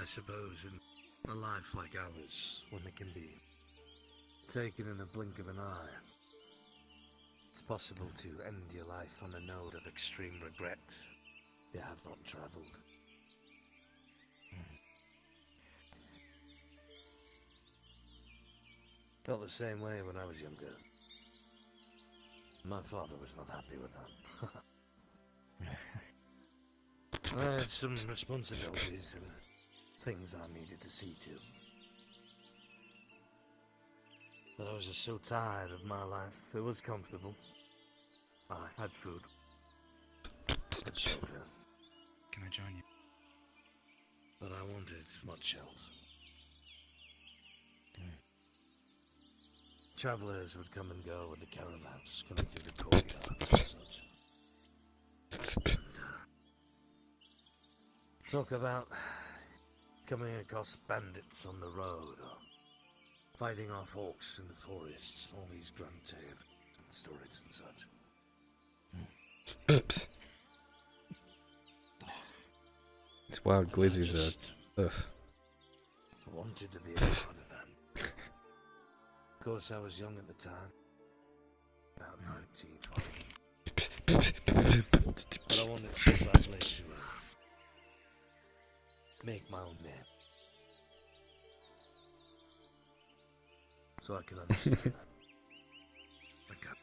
I suppose in a life like ours, when it can be taken in the blink of an eye, it's possible to end your life on a note of extreme regret if you have not travelled. Felt the same way when I was younger. My father was not happy with that. I had some responsibilities and things I needed to see to. But I was just so tired of my life. It was comfortable. I had food. Had shelter. Can I join you? But I wanted much else. Travellers would come and go with the caravans coming through the courtyard and such. Talk about coming across bandits on the road, or fighting off orcs in the forests, all these grand tales and stories and such. Oops. These wild glizzies are... Ugh. I wanted to be a part of that. Of course, I was young at the time. About 19, 20. But I wanted so badly to make my own name. So I can understand that. I can.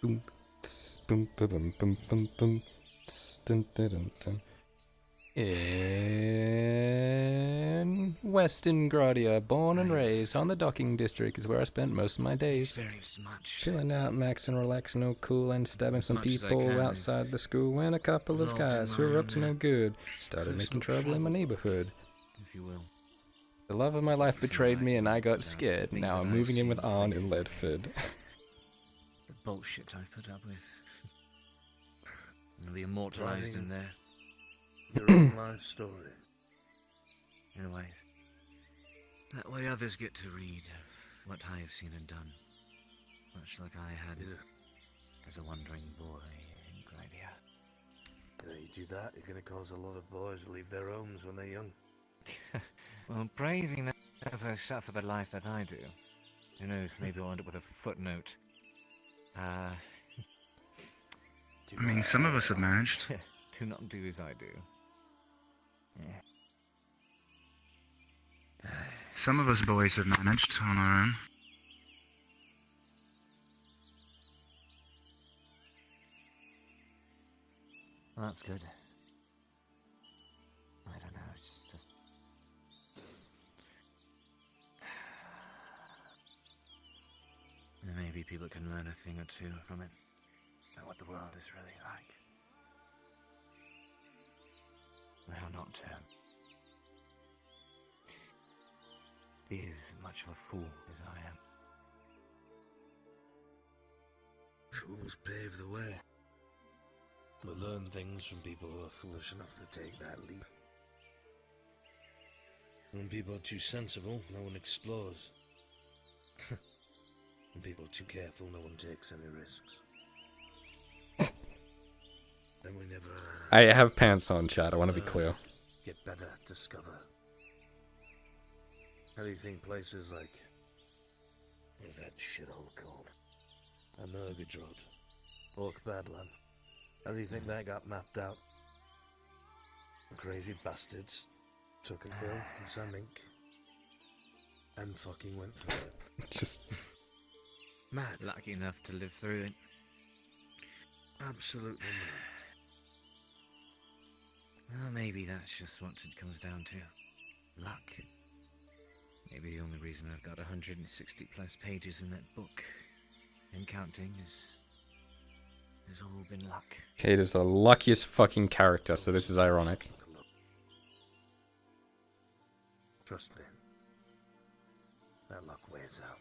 Boom. Tss, boom, boom, boom, boom, boom, boom. Tss, dun, dun, dun, dun. In Western Gradia, born and raised on the docking district, is where I spent most of my days. Very much. Chilling out, maxing, relaxing, all cool, and stabbing some people outside the school when a couple of guys who were up to no good started making trouble in my neighborhood. If you will. The love of my life betrayed me and I got scared. Now I'm moving in with Arn in Ledford. The bullshit I've put up with. It'll be immortalized in there. Your own life story. In a way. That way others get to read of what I have seen and done. Much like I had as a wandering boy in Gradia. You know, you do that, you're going to cause a lot of boys to leave their homes when they're young. Well, braving never suffer the life that I do. Who knows, maybe I'll end up with a footnote. I mean, some of us have managed. Do not do as I do. Yeah. Some of us boys have managed on our own. Well, that's good. I don't know, it's just... Maybe people can learn a thing or two from it. About what the world is really like. How not to be as much of a fool as I am. Fools pave the way. We learn things from people who are foolish enough to take that leap. When people are too sensible, no one explores. When people are too careful, no one takes any risks. Then we never... I have pants on, chat. I want to be clear. Get better, discover. How do you think places like... What's that shithole called? Amergadrod. Orc Badland. How do you think that got mapped out? The crazy bastards took a pill and some ink and fucking went through it. Just... Mad. Lucky enough to live through it. Absolutely mad. Well, maybe that's just what it comes down to. Luck. Maybe the only reason I've got 160 plus pages in that book, and counting, has all been luck. Kate is the luckiest fucking character, so this is ironic. Trust me. That luck wears out.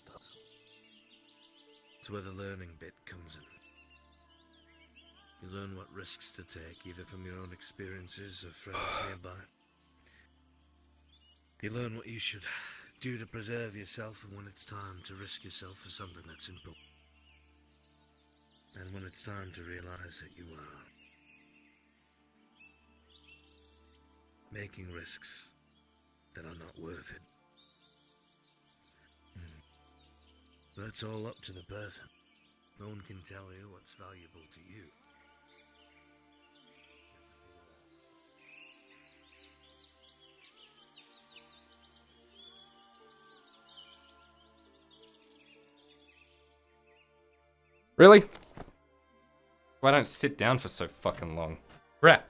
It does. It's where the learning bit comes in. You learn what risks to take, either from your own experiences or friends nearby. You learn what you should do to preserve yourself, and when it's time to risk yourself for something that's simple. And when it's time to realize that you are making risks that are not worth it. That's all up to the person. No one can tell you what's valuable to you. Really? Why don't sit down for so fucking long? Crap.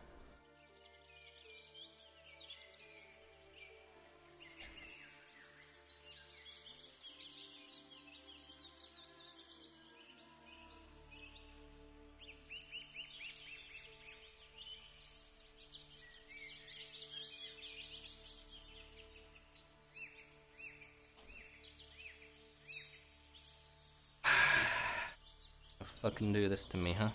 Fucking do this to me, huh?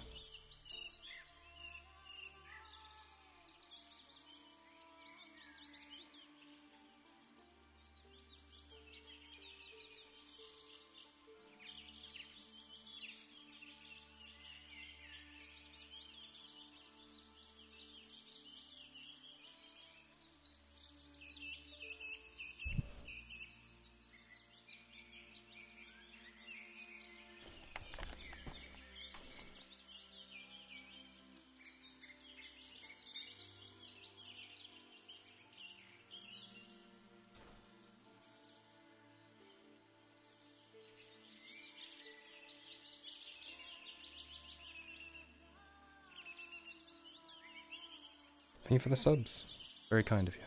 Thank you for the subs. Very kind of you.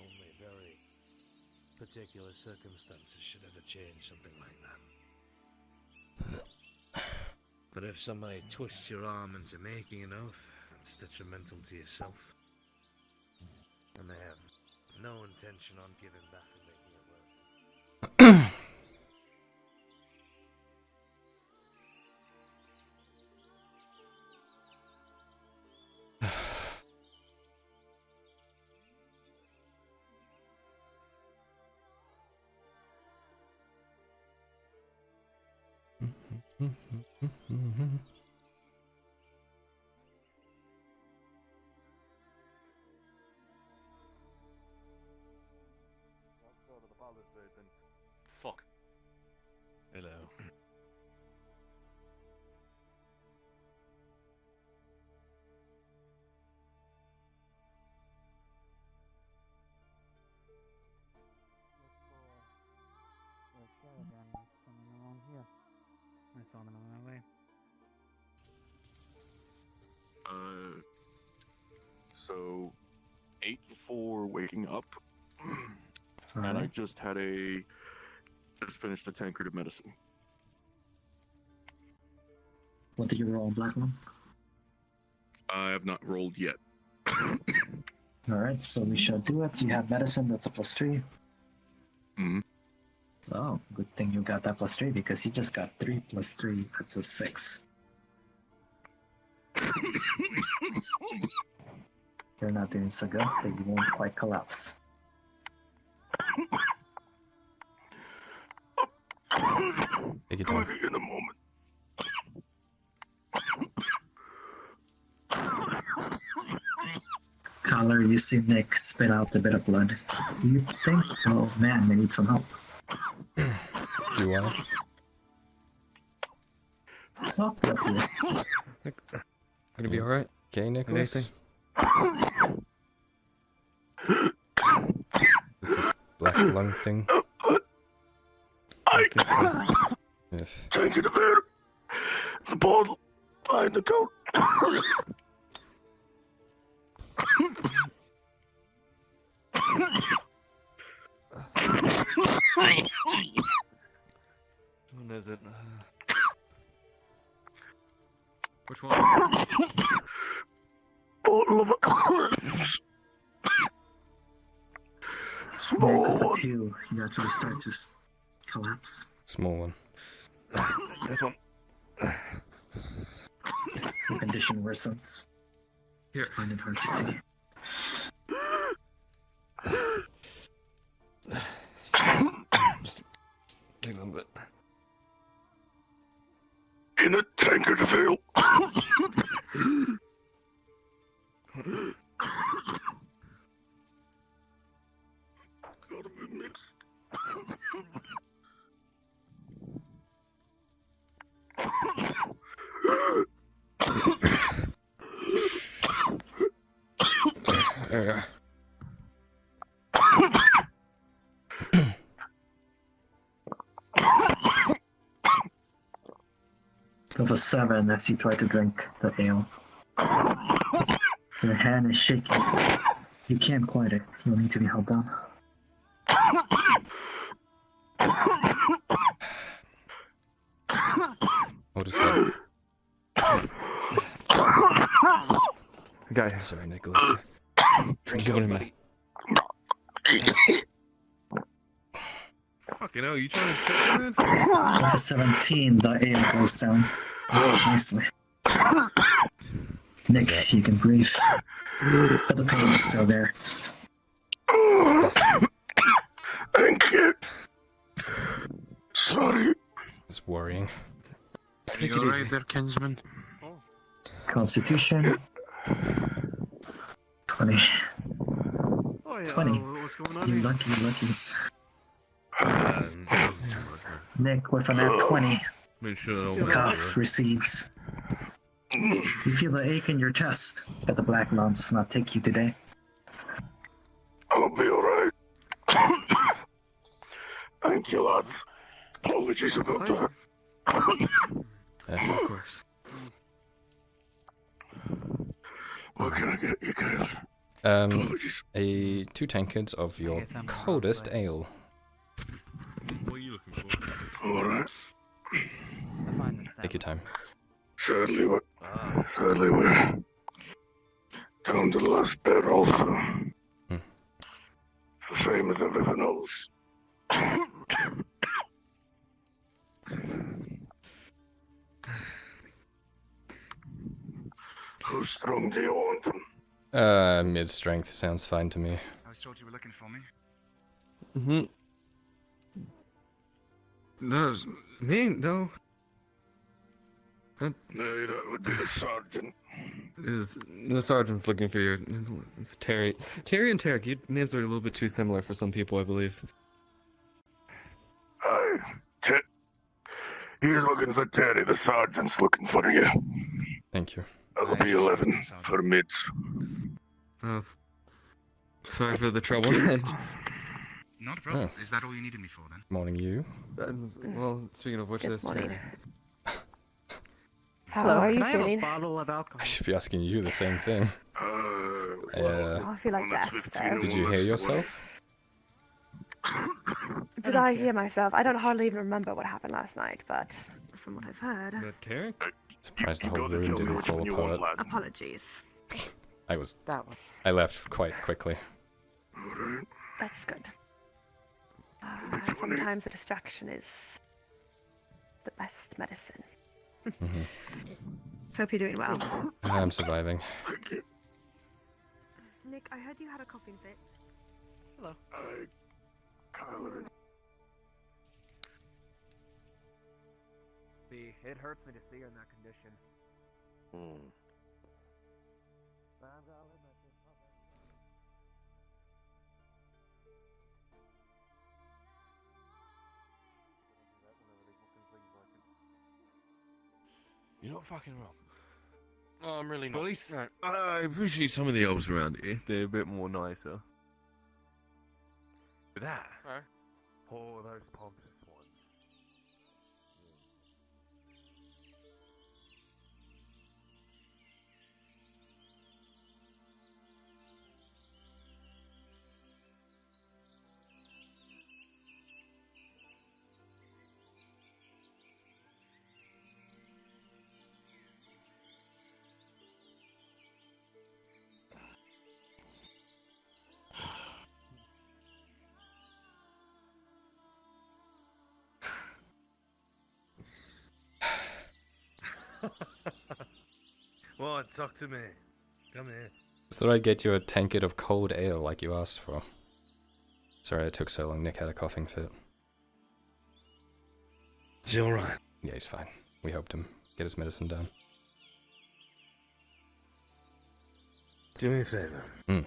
Only very particular circumstances should ever change something like that. But if somebody twists your arm into making an oath, that's detrimental to yourself. And they have no intention on giving back and making it work. Fuck. Hello. So 8 before waking up, and I just finished a tankard of medicine. What did you roll, Black One? I have not rolled yet. Alright, so we shall do it. You have medicine, that's a +3. Mm-hmm. Oh, good thing you got that +3 because you just got 3 + 3, that's a 6. You're not doing so good, but you won't quite collapse. Take your time. In a moment. Kyler, you see Nick spit out a bit of blood. You think, oh man, they need some help. Do I? Well, up to you. Gonna be alright? Okay, Nicholas. Anything? Is this black lung thing? I think so. Yes. tankard of air. The bottle behind the coat. When is it? Which one? Bottle of small Nick, with one. the 2, you actually start to collapse. Small one. This one. Your condition worsens. Here. Find it hard to see. Just take a little bit. Gotta be mixed. With a 7 as you try to drink the ale. Your hand is shaking. You can't quiet it. You'll need to be held down. What is that? Guy, Sorry, Nicholas. Drink What up, am buddy. Fucking hell, you trying to check me, man? With a 17, the ale goes down. Nicely. Nick, you can breathe. But the pain is still there. Thank you. Sorry. It's worrying. Take it easy. There, kinsman. Constitution. 20. Oh yeah, 20. what's going on You here? lucky, lucky. Nothing too much, man. Nick with a nat 20. Make sure I don't Cough recedes. You feel the ache in your chest, but the black lung does not take you today. I'll be alright. Thank you, lads. Apologies about that. of course. What can I get you, Kyle? Apologies. 2 tankards of your coldest ale. What are you looking for? Alright. Take your time. Sadly, we're down to the last bit also. It's the same as everything else. How strong do you want them? Mid-strength sounds fine to me. I was told you were looking for me. No, me? No. No, that would be the sergeant. The sergeant's looking for you. It's Terry. Terry and Tarek, your names are a little bit too similar for some people, I believe. Aye. He's looking for Terry, the sergeant's looking for you. Thank you. That'll be 11 for mids. Oh. Sorry for the trouble. Not a problem. Is that all you needed me for then? Morning, you. Well, speaking of which, Good there's morning. Terry. How are you Can I have a feeling? bottle of alcohol? I should be asking you the same thing. I feel like death, so. Did you hear yourself? Did I hear myself? I don't hardly even remember what happened last night, but from what I've heard. But Terry? Surprised the whole room didn't fall apart. Apologies. I left quite quickly. That's good. Sometimes a distraction is the best medicine. Hope you're doing well. I'm surviving. Nick, I heard you had a coughing fit. Hello. Kyler. See, it hurts me to see her in that condition. You're not fucking wrong. No, I'm really not. Well, at least I appreciate some of the elves around here. They're a bit more nicer. That. Right. Oh, those pompous ones. What? Talk to me. Come here. Just thought I'd get you a tankard of cold ale like you asked for. Sorry it took so long. Nick had a coughing fit. Is he alright? Yeah, he's fine. We helped him get his medicine down. Do me a favor. Hmm.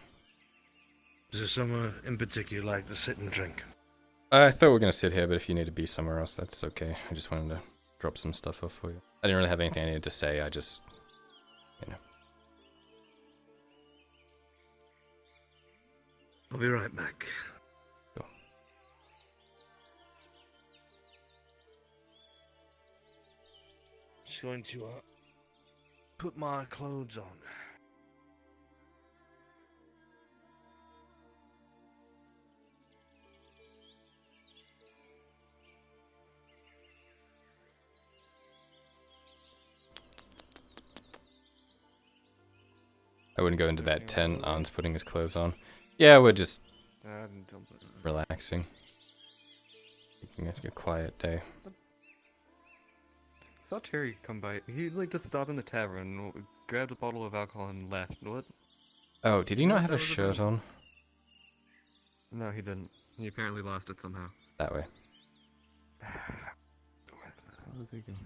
Is there somewhere in particular you'd like to sit and drink? I thought we were gonna sit here, but if you need to be somewhere else, that's okay. I just wanted to drop some stuff off for you. I didn't really have anything I needed to say, I just, you know. I'll be right back. Cool. Just going to put my clothes on. I wouldn't go into that tent. Arn's putting his clothes on. Yeah, we're just relaxing. Taking a quiet day. Saw Terry come by. He like just stopped in the tavern, grabbed a bottle of alcohol and left. What? Oh, did he not have a shirt on? No, he didn't. He apparently lost it somehow. That way. Where the hell is he going?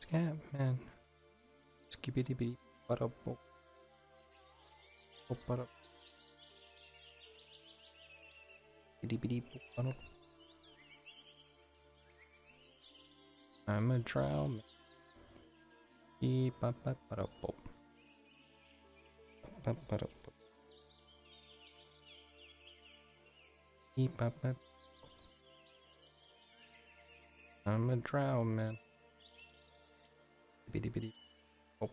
Scatman. Skibbity bitty bada bop. Bada. Bitty bitty bada. I'm a drow man. Beep bada bada bop. Bada bada bop. Beep bada. I'm a drow man. Bitty bitty pop.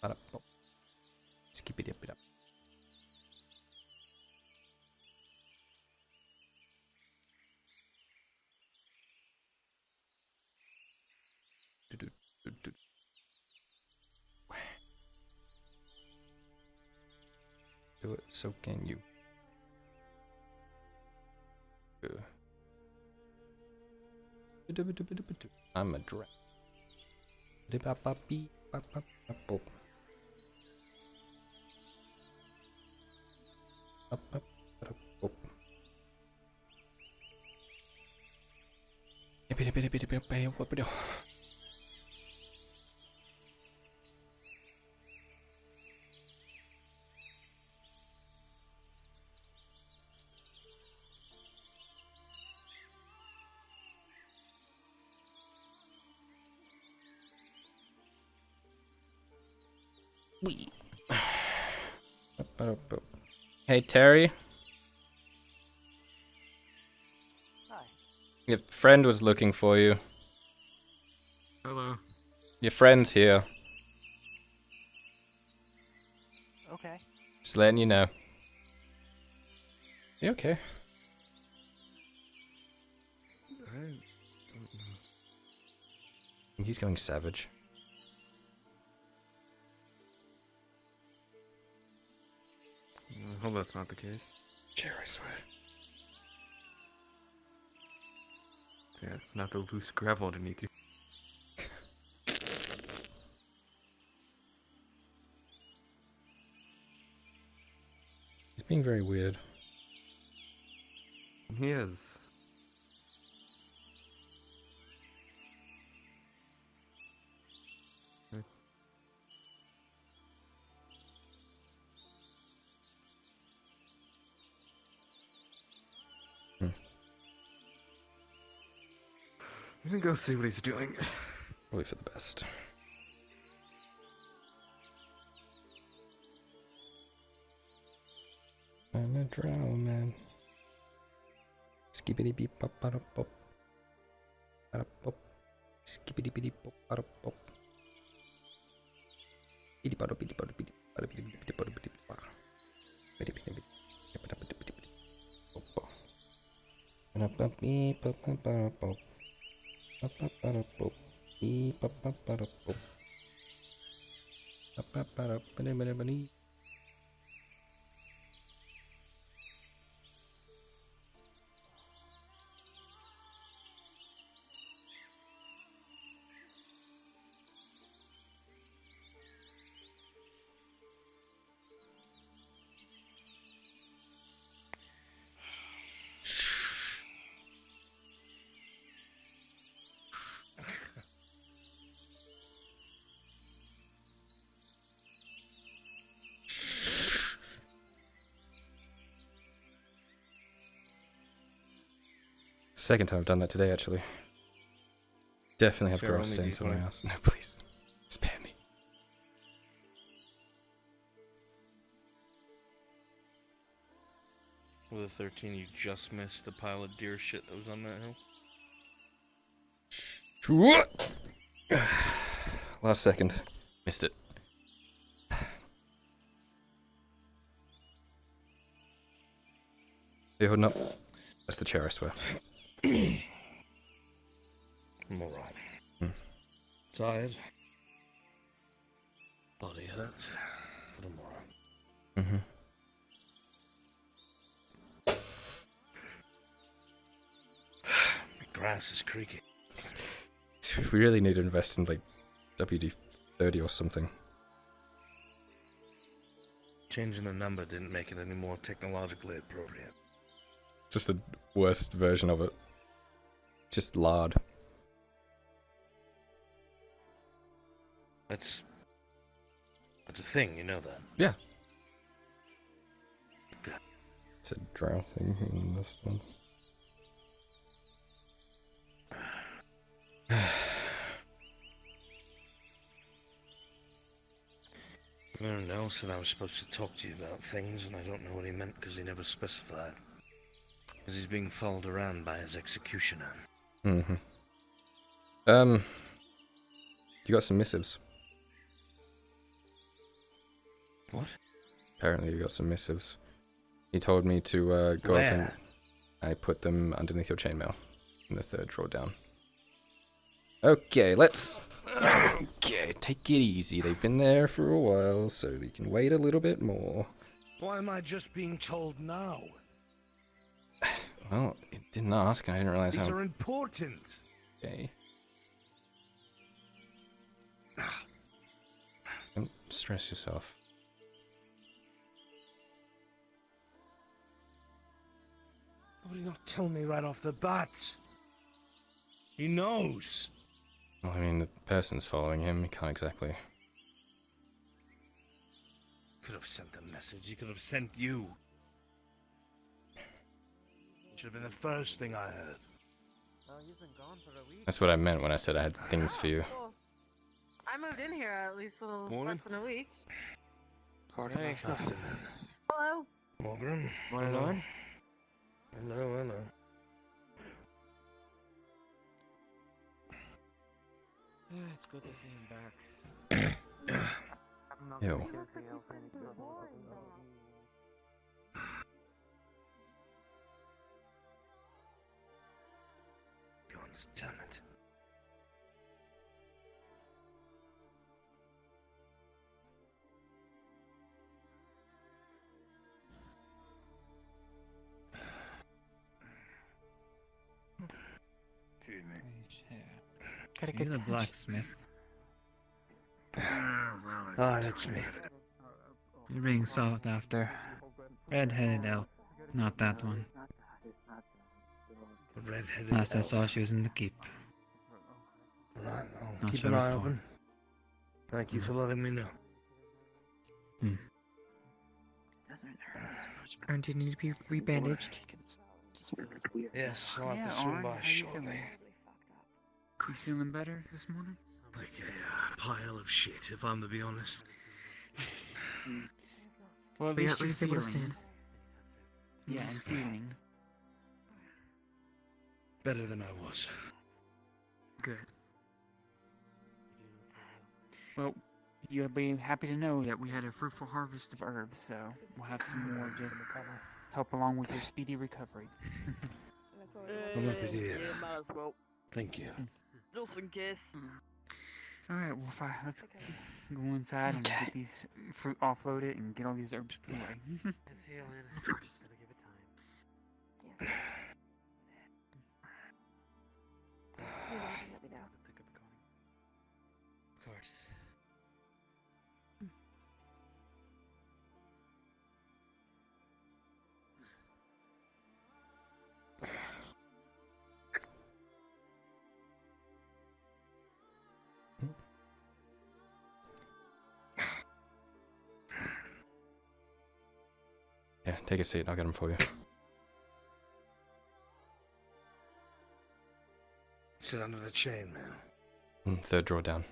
Bada pop. Skippity bida. Do it, so can you. I'm a drow. Hey Terry. Hi. Your friend was looking for you. Hello. Your friend's here. Okay. Just letting you know. You okay? I don't know. He's going savage. I hope that's not the case. Chair, I swear. Yeah, it's not the loose gravel underneath you. He's being very weird. He is. You can go see what he's doing. Probably for the best. I'm a drow man. Skibbity beep pop bada pop. Bada pop. Skibbity bitty pop bada pop. Bitty bada bitty bada bitty bada bitty bitty bada bitty bada. Bitty bitty bitty bada bitty bitty bitty. Pop. Bada pop beep pop bada pop. Pop bada pop. Beep pop bada pop. Pop bada bada bada bada. Second time I've done that today, actually. Definitely have Share grass only stains on my D20. house. No, please. Spare me. With a 13, you just missed the pile of deer shit that was on that hill. Last second. Missed it. You holding up? That's the chair, I swear. I'm alright. Hmm. Tired. Body hurts. But I'm alright. Mm-hmm. My grass is creaking. We really need to invest in, like, WD-30 or something. Changing the number didn't make it any more technologically appropriate. Just the worst version of it. Just lard. That's a thing, you know that. Yeah. Yeah. It's a drow thing in this one. Nell said I was supposed to talk to you about things, and I don't know what he meant because he never specified. Because he's being followed around by his executioner. Mm-hmm. You got some missives. What? Apparently you got some missives. He told me to go up and Where? I put them underneath your chainmail in the third drawer down. Okay, let's... Okay, take it easy. They've been there for a while, so you can wait a little bit more. Why am I just being told now? Well, it didn't ask, and I didn't realize These how... are important. Okay. Don't stress yourself. Why would he not tell me right off the bat? He knows. Well, I mean, the person's following him. He can't exactly... Could have sent a message. He could have sent you. It should have been the first thing I heard. Oh, you've been gone for a week. That's what I meant when I said I had things for you. Cool. I moved in here at least a little less than a week. Hey, Hello. Morgan. Morning, Owen. Hello. Yeah, it's good to see him back. Ew. God damn it. Gotta You're get the cash. blacksmith. Ah, that's me. You're being sought after. Red-headed elf. Not that one. The red-headed Last I elf. saw, she was in the keep. Right, I'll Not keep sure an what eye for. open. Thank you for letting me know. And you need to be rebandaged. Yes, I'll have to Yeah, swing Owen, by how you shortly. feeling? You feeling better this morning? Like a pile of shit, if I'm to be honest. Well, at least you're able to stand. Yeah, I'm feeling Better than I was. good. Well, you'll be happy to know that we had a fruitful harvest of herbs, so we'll have some more to help along with your speedy recovery. I'm happy to hear Yeah, that. might as well. Thank you. Just in case. Alright, well, fine. Let's go inside and get these fruit offloaded and get all these herbs put away. It's healing. Gotta give it time. Of course. Yeah, take a seat. I'll get them for you. sit under the chainmail. Third drawer down.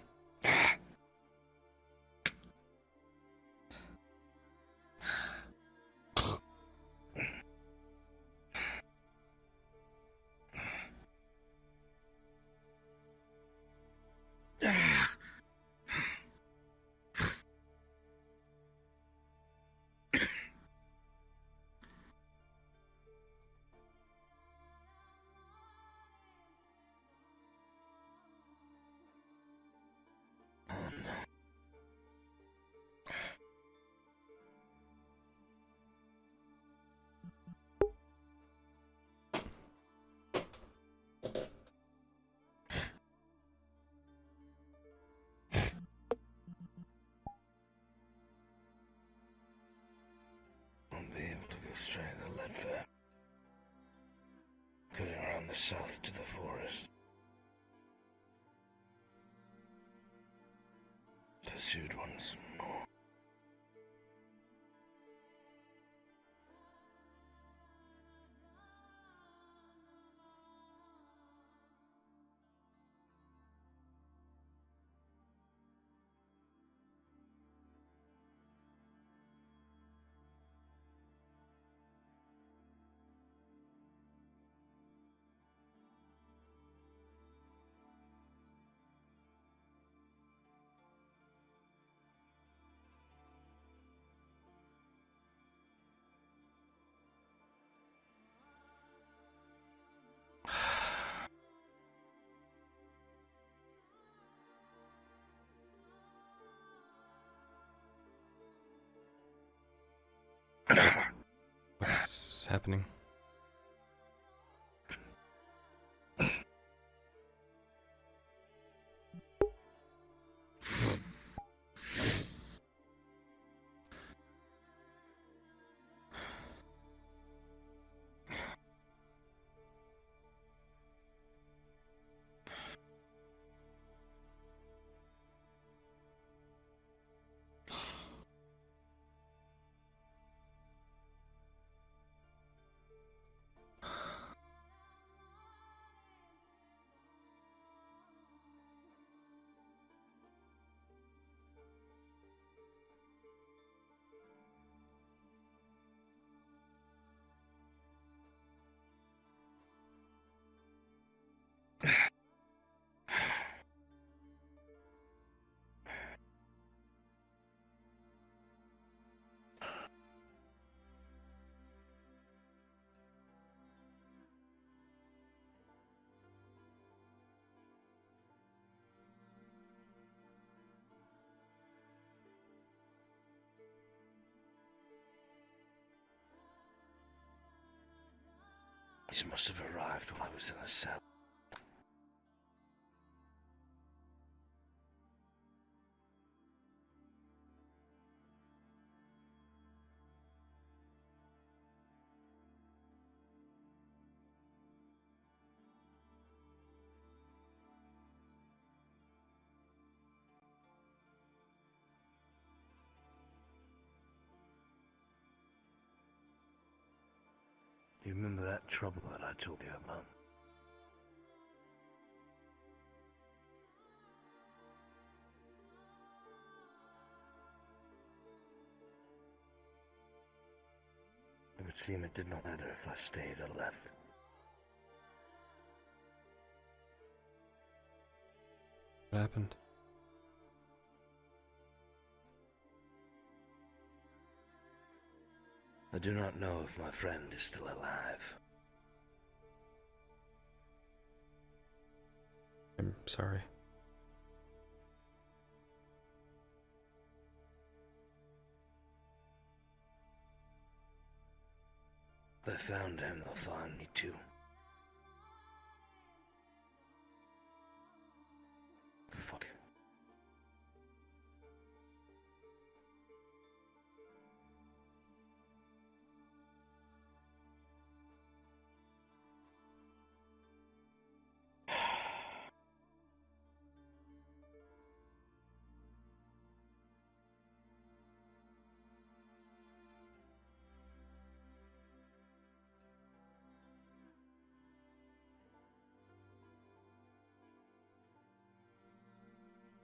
Won't be able to go straight to Ledfair. Going around the south to the forest. Pursued once more. What's happening? These must have arrived while I was in a cell. You remember that trouble that I told you about? It would seem it did not matter if I stayed or left. What happened? I do not know if my friend is still alive. I'm sorry. If I found him, they'll find me too. Fuck.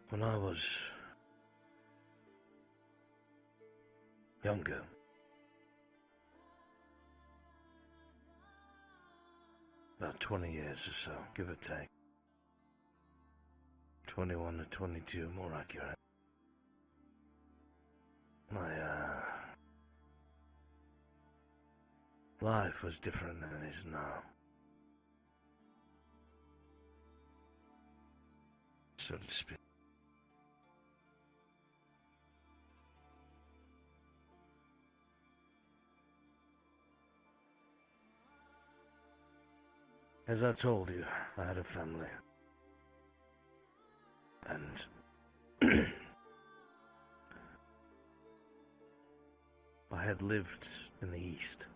When I was younger, about 20 years or so, give or take. 21 to 22, more accurate. My, life was different than it is now. So to speak. As I told you, I had a family. And I had lived in the East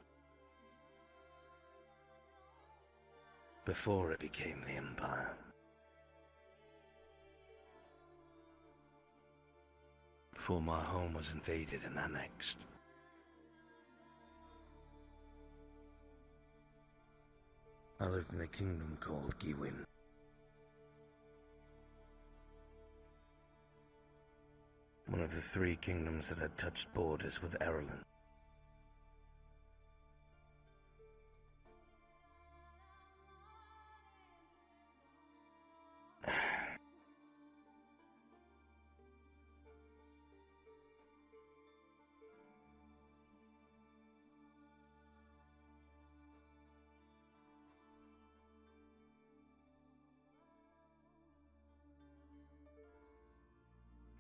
before it became the Empire. Before my home was invaded and annexed. I lived in a kingdom called Giwin. One of the 3 kingdoms that had touched borders with Ireland.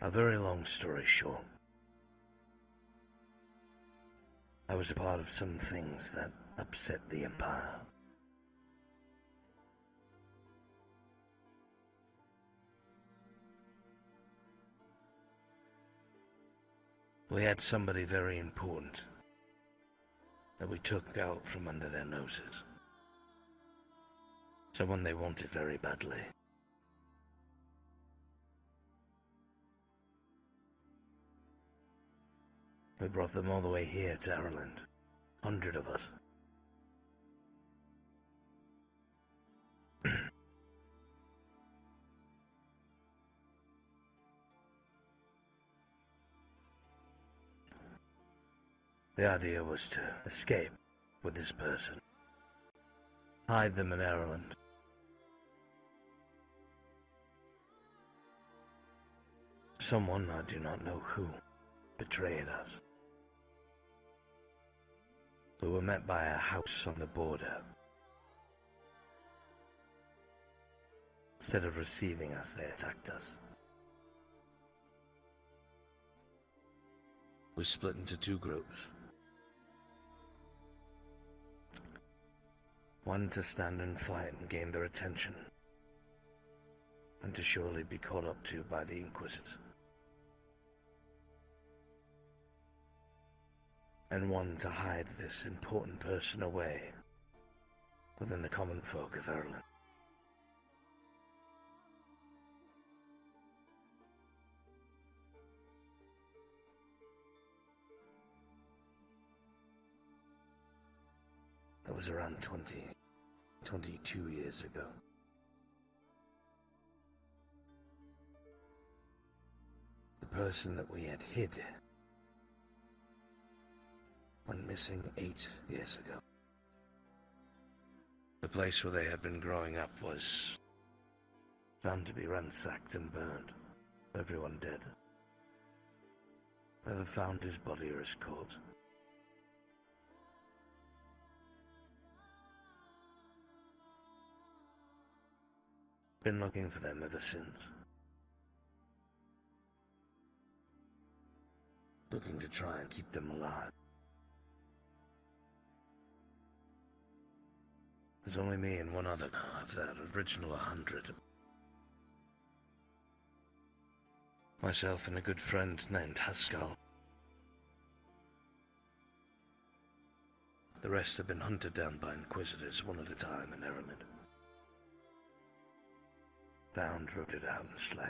A very long story short, I was a part of some things that upset the Empire. We had somebody very important that we took out from under their noses. Someone they wanted very badly. We brought them all the way here to Ireland. 100 of us. The idea was to escape with this person. Hide them in Ireland. Someone, I do not know who, betrayed us. We were met by a house on the border. Instead of receiving us, they attacked us. We split into 2 groups. One to stand and fight and gain their attention, and to surely be caught up to by the Inquisitors. And one to hide this important person away within the common folk of Ireland. That was around 22 years ago. The person that we had hid went missing 8 years ago. The place where they had been growing up was found to be ransacked and burned. Everyone dead. Never found his body or his corpse. Been looking for them ever since. Looking to try and keep them alive. There's only me and one other now of that original 100. Myself and a good friend named Haskell. The rest have been hunted down by Inquisitors one at a time in Ireland. Found, rooted out, and slain.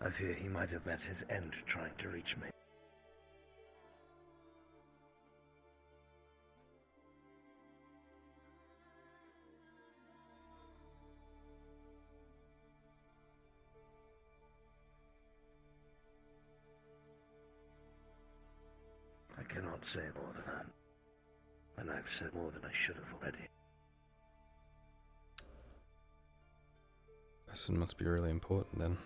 I fear he might have met his end trying to reach me. can't say more than that. And I've said more than I should have already. Person must be really important then.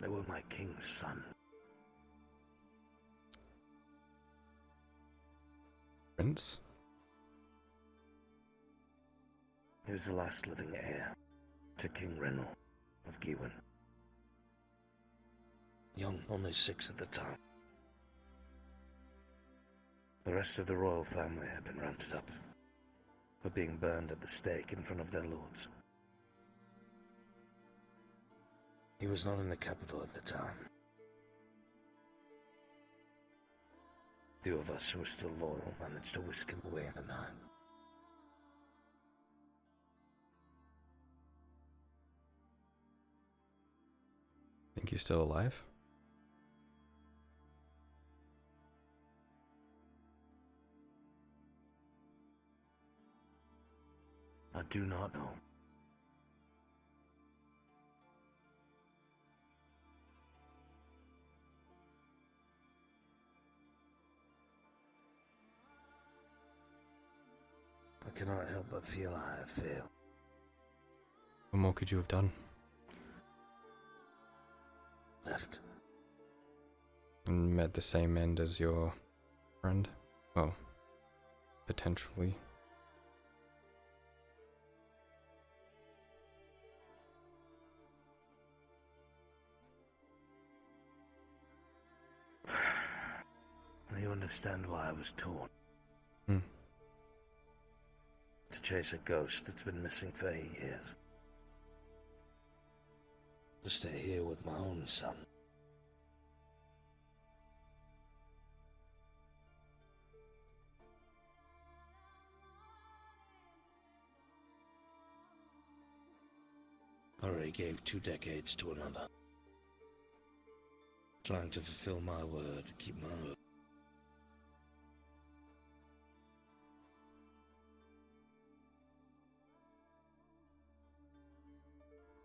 They were my king's son. Prince? He was the last living heir to King Renal of Gewin. Young, only 6 at the time. The rest of the royal family had been rounded up, were being burned at the stake in front of their lords. He was not in the capital at the time. 2 of us who were still loyal managed to whisk him away in the night. Think he's still alive? I do not know. I cannot help but feel I have failed. What more could you have done? Left. And met the same end as your friend? Well, potentially. You understand why I was torn. Hmm. To chase a ghost that's been missing for 8 years. To stay here with my own son. I already gave 2 decades to another. Trying to fulfill my word, keep my oath.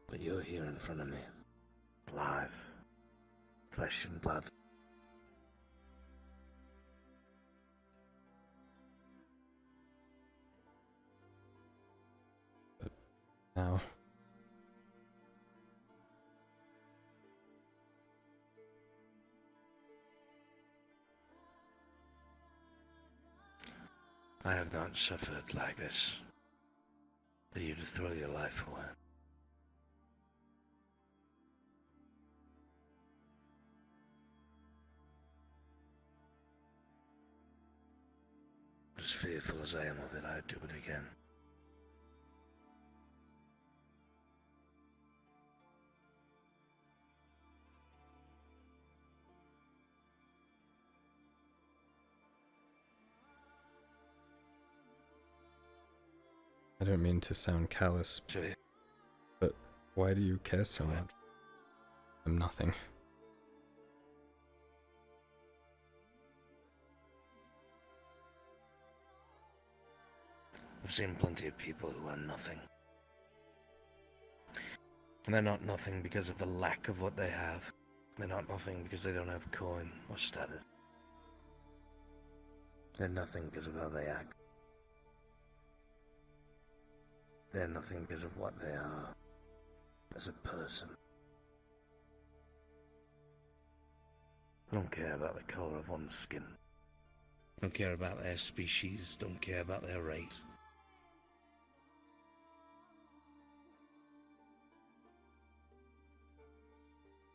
But you're here in front of me, alive, flesh and blood. But now... I have not suffered like this, for you to throw your life away. As fearful as I am of it, I'd do it again. I don't mean to sound callous, but why do you care so much? I'm nothing. I've seen plenty of people who are nothing. And they're not nothing because of the lack of what they have. They're not nothing because they don't have coin or status. They're nothing because of how they act. They're nothing because of what they are as a person. I don't care about the color of one's skin. Don't care about their species. Don't care about their race.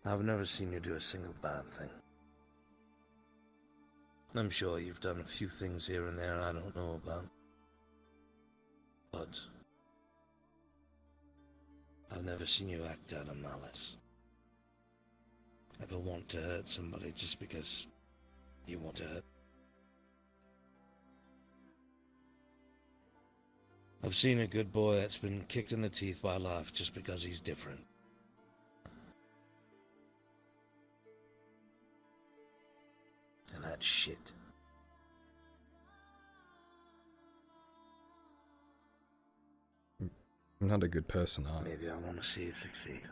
I've never seen you do a single bad thing. I'm sure you've done a few things here and there I don't know about. But I've never seen you act out of malice. Ever want to hurt somebody just because you want to hurt. I've seen a good boy that's been kicked in the teeth by life just because he's different. And that's shit. I'm not a good person, are I? Maybe I want to see you succeed.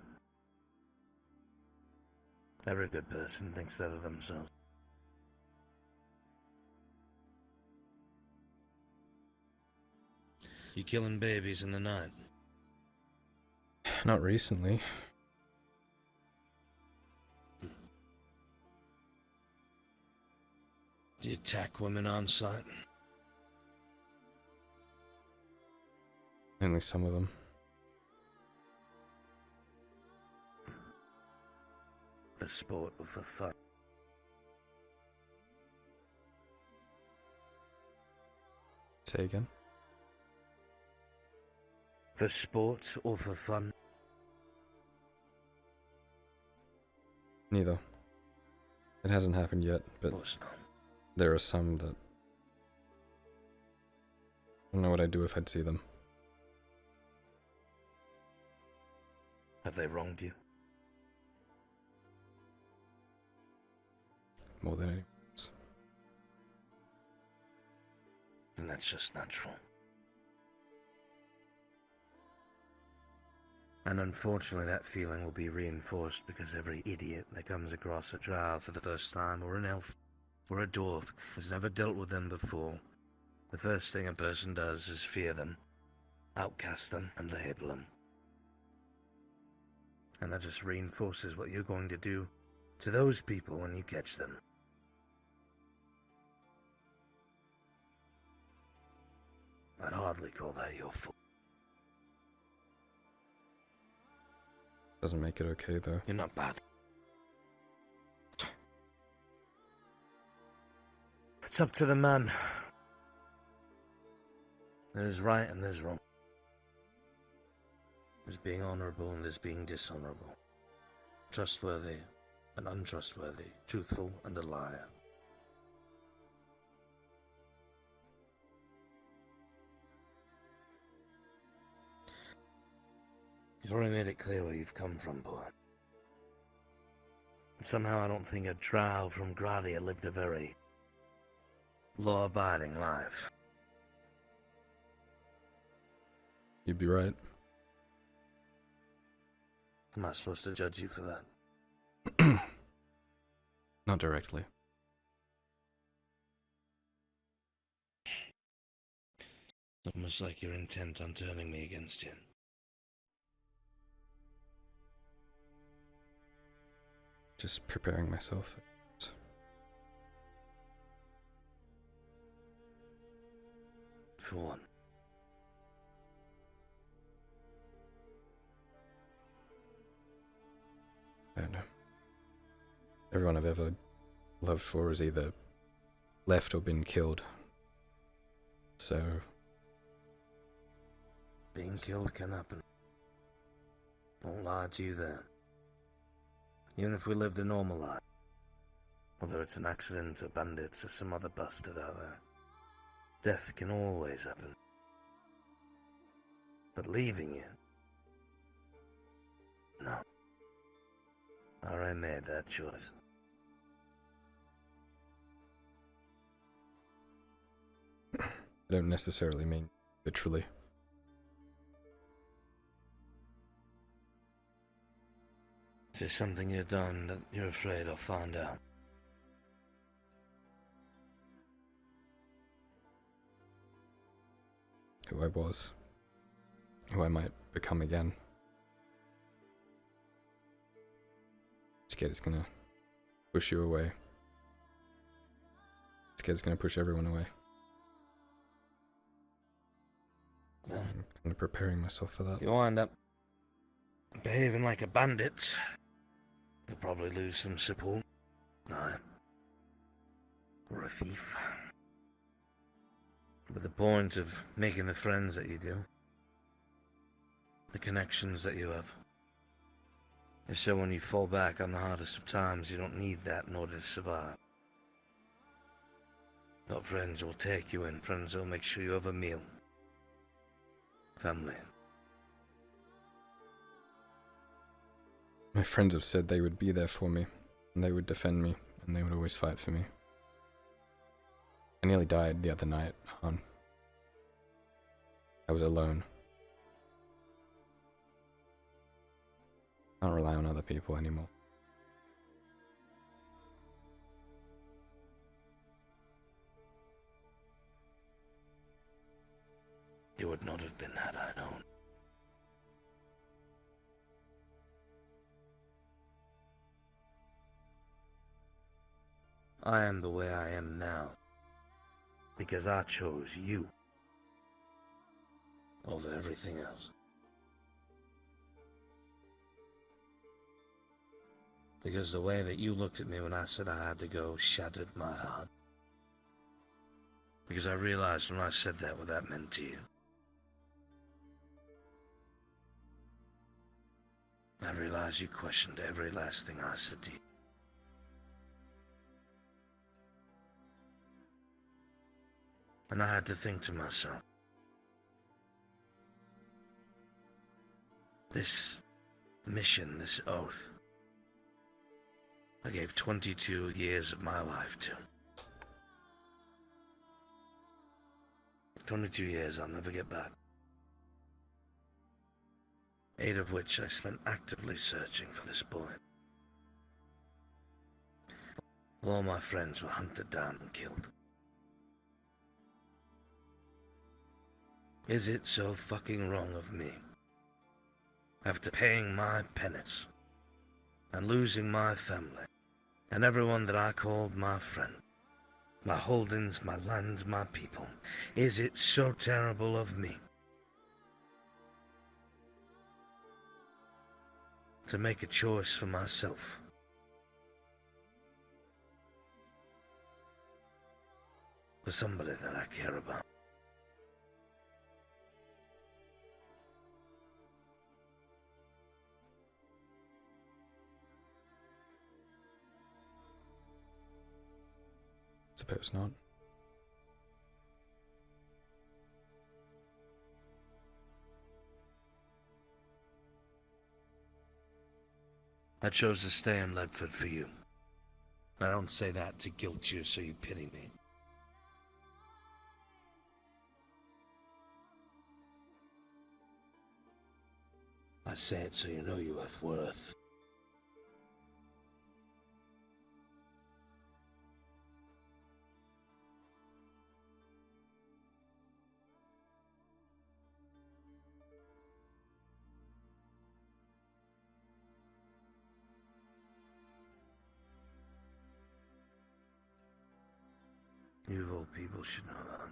Every good person thinks that of themselves. You killing babies in the night? Not recently. Do you attack women on sight? Only some of them. For sport or for fun? Say again? For sport or for fun? Neither. It hasn't happened yet, but Of course not. there are some that... I don't know what I'd do if I'd see them. Have they wronged you? More than anyone else. And that's just natural. And unfortunately that feeling will be reinforced because every idiot that comes across a drow for the first time, or an elf, or a dwarf, has never dealt with them before, the first thing a person does is fear them, outcast them, and label them. And that just reinforces what you're going to do to those people when you catch them. I'd hardly call that your fault. Doesn't make it okay, though. You're not bad. It's up to the man. There's right and there's wrong. There's being honorable and there's being dishonorable. Trustworthy and untrustworthy. Truthful and a liar. You've already made it clear where you've come from, boy. Somehow I don't think a drow from Gradia lived a very law-abiding life. You'd be right. Am I supposed to judge you for that? Not directly. It's almost like you're intent on turning me against you. Just preparing myself. For one. I don't know. Everyone I've ever loved for has either left or been killed. So... Being killed can happen. Won't lie to you there. Even if we lived a normal life. Whether it's an accident or bandits or some other bastard out there. Death can always happen. But leaving you? No. I already made that choice. I don't necessarily mean literally. Is there something you've done that you're afraid I'll find out? Who I was. Who I might become again. Scared it's gonna push you away. Scared it's gonna push everyone away. Well, I'm kind of preparing myself for that. you wind up behaving like a bandit. You'll probably lose some support. Aye. Or a thief. But the point of making the friends that you do, the connections that you have, is so when you fall back on the hardest of times, you don't need that in order to survive. Not friends who will take you in, friends who will make sure you have a meal. Family. My friends have said they would be there for me, and they would defend me, and they would always fight for me. I nearly died the other night, Han. I was alone. I don't rely on other people anymore. You would not have been had I known. I am the way I am now because I chose you over everything else. Because the way that you looked at me when I said I had to go shattered my heart. Because I realized when I said that what that meant to you. I realized you questioned every last thing I said to you. And I had to think to myself, this mission, this oath, I gave 22 years of my life to. 22 years I'll never get back. 8 of which I spent actively searching for this boy. All my friends were hunted down and killed. Is it so fucking wrong of me, after paying my penance, and losing my family, and everyone that I called my friend, my holdings, my land, my people, is it so terrible of me to make a choice for myself? For somebody that I care about? Suppose not. I chose to stay in Ledford for you. I don't say that to guilt you so you pity me. I say it so you know you have worth. You of all people should know that.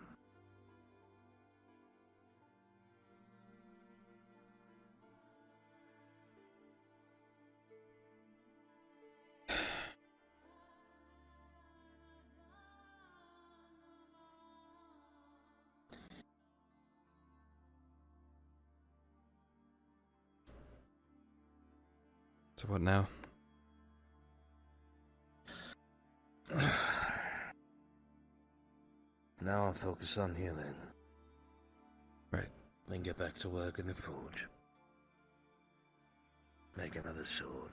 So what now? Now I'll focus on healing. Right. Then get back to work in the forge. Make another sword.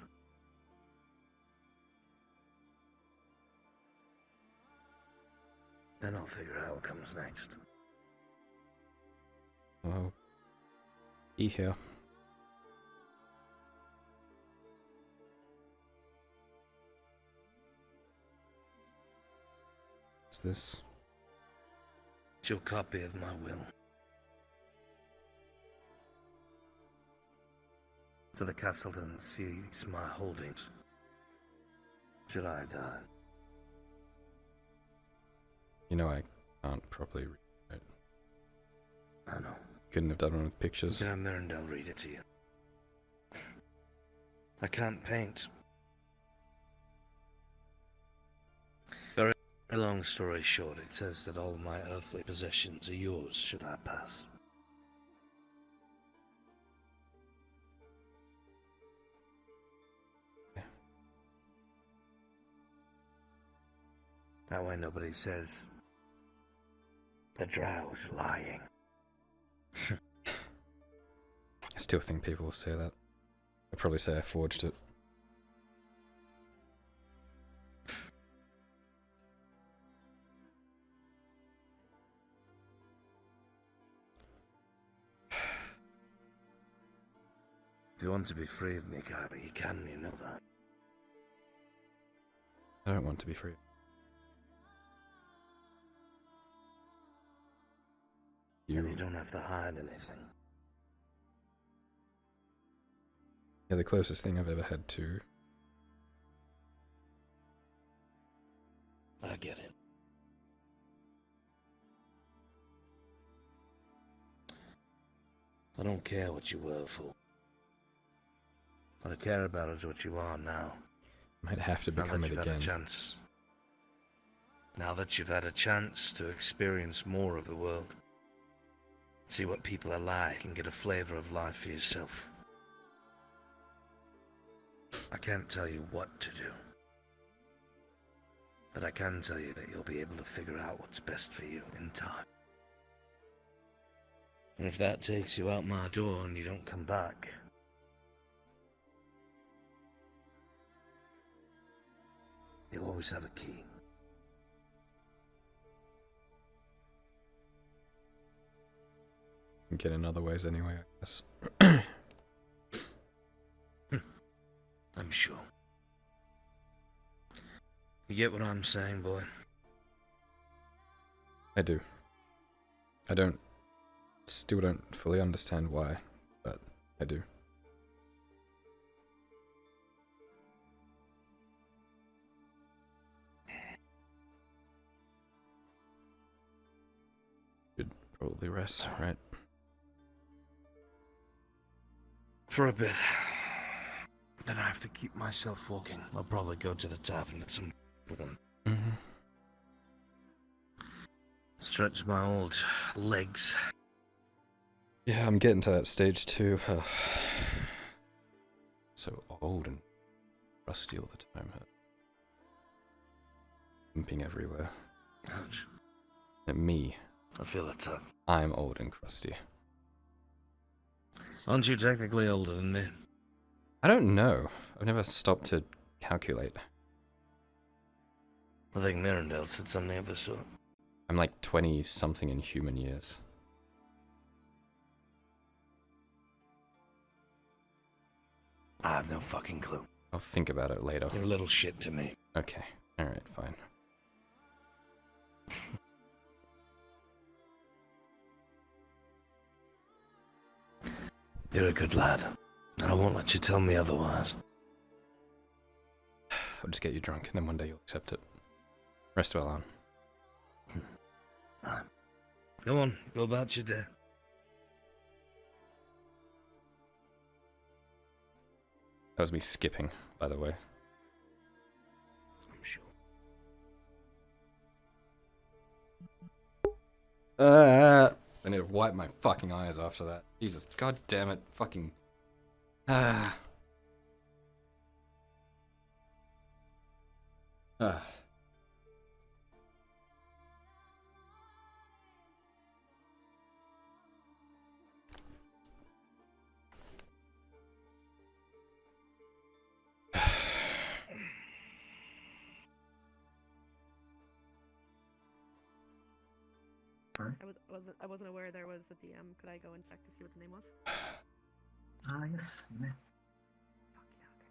Then I'll figure out what comes next. Well, be here. What's this? It's your copy of my will. To the Castleton seize my holdings. Should I die? You know I can't properly read it. I know. Couldn't have done one with pictures. You can have Mirandel read it to you. I can't paint. Very long story short, it says that all my earthly possessions are yours should I pass. That way nobody says the Drow's lying. I still think people will say that. They'll probably say I forged it. If you want to be free of me, Kyler, you can, you know that. I don't want to be free. Do And you don't have to hide anything. Yeah, the closest thing I've ever had to. I get it. I don't care what you were for. What I care about is what you are now. Might have to Now become that it you've had a again. chance. Now that you've had a chance to experience more of the world. See what people are like and get a flavor of life for yourself. I can't tell you what to do. But I can tell you that you'll be able to figure out what's best for you in time. And if that takes you out my door and you don't come back, you'll always have a key. Get in other ways anyway, I guess. I'm sure. You get what I'm saying, boy? I do. Still don't fully understand why, but I do. Should probably rest, right? For a bit. Then I have to keep myself walking. I'll probably go to the tavern at some point. Mm-hmm. Stretch my old legs. Yeah, I'm getting to that stage too. So old and rusty all the time. Limping everywhere. Ouch. And me, I feel a tug. I'm old and crusty. Aren't you technically older than me? I don't know. I've never stopped to calculate. I think Mirandale said something of the sort. I'm like 20-something in human years. I have no fucking clue. I'll think about it later. You're a little shit to me. Okay, alright, fine. You're a good lad, and I won't let you tell me otherwise. I'll just get you drunk, and then one day you'll accept it. Rest well on. Go on, go about your day. That was me skipping, by the way. I'm sure. I need to wipe my fucking eyes after that. Jesus, god damn it, fucking... Ah. Ah. I wasn't aware there was a DM. Could I go and check to see what the name was? Ah, yes. Yeah. Fuck yeah, okay.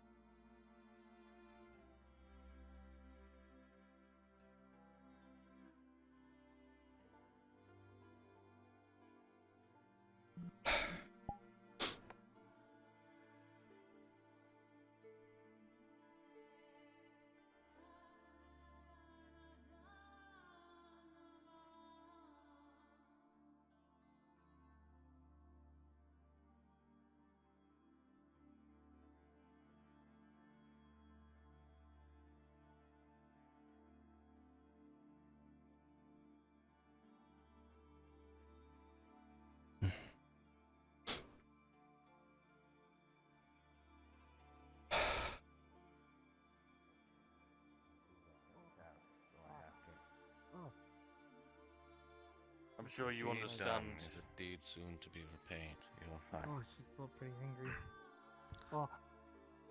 I'm sure you Be understand. done is a deed soon to be repaid. You'll find. Oh, she's still pretty angry. Oh.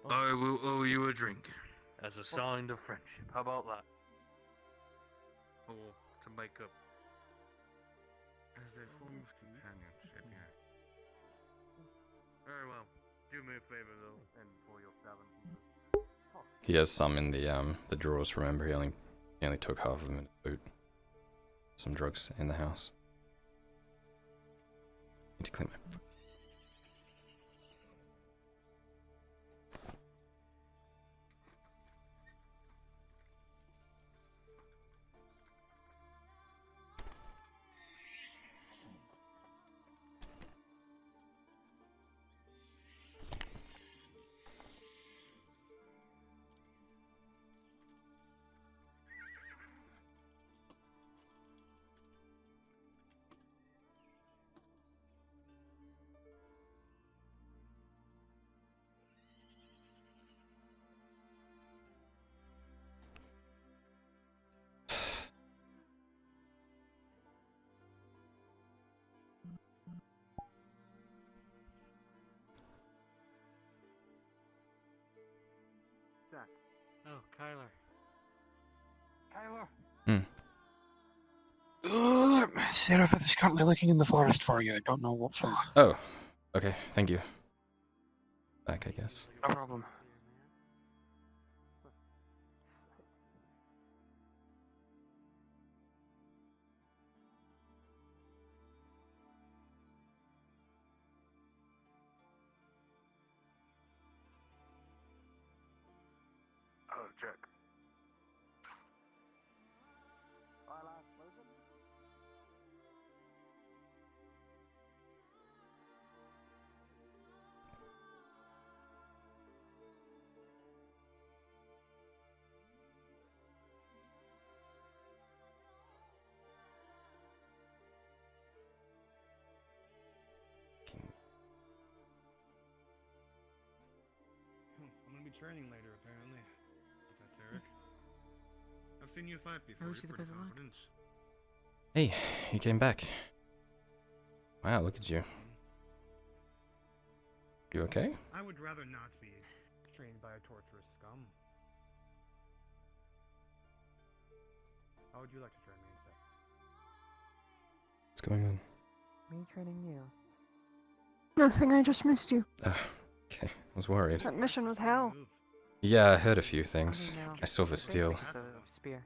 I will owe you a drink as a sign of friendship. How about that? Or to make up as a form of companionship, yeah. Very well. Do me a favor though, and pour your tavern. He has some in the drawers, remember? He only took half of them in his boot. Some drugs in the house. Need to clean my. Oh, Kyler. Kyler! Seraph is currently looking in the forest for you. I don't know what for. Oh, okay. Thank you. Back, I guess. No problem. Oh, check. I'm gonna be training later, apparently. If that's Eric. I've seen you fight before. wish You're you the pretty best of luck. confident. Hey, you came back. Wow, look at you. You okay? I would rather not be trained by a torturous scum. How would you like to train me instead? What's going on? Me training you. Nothing, I just missed you. Okay, I was worried. That mission was hell. Yeah, I heard a few things. No. I saw the steel. The spear.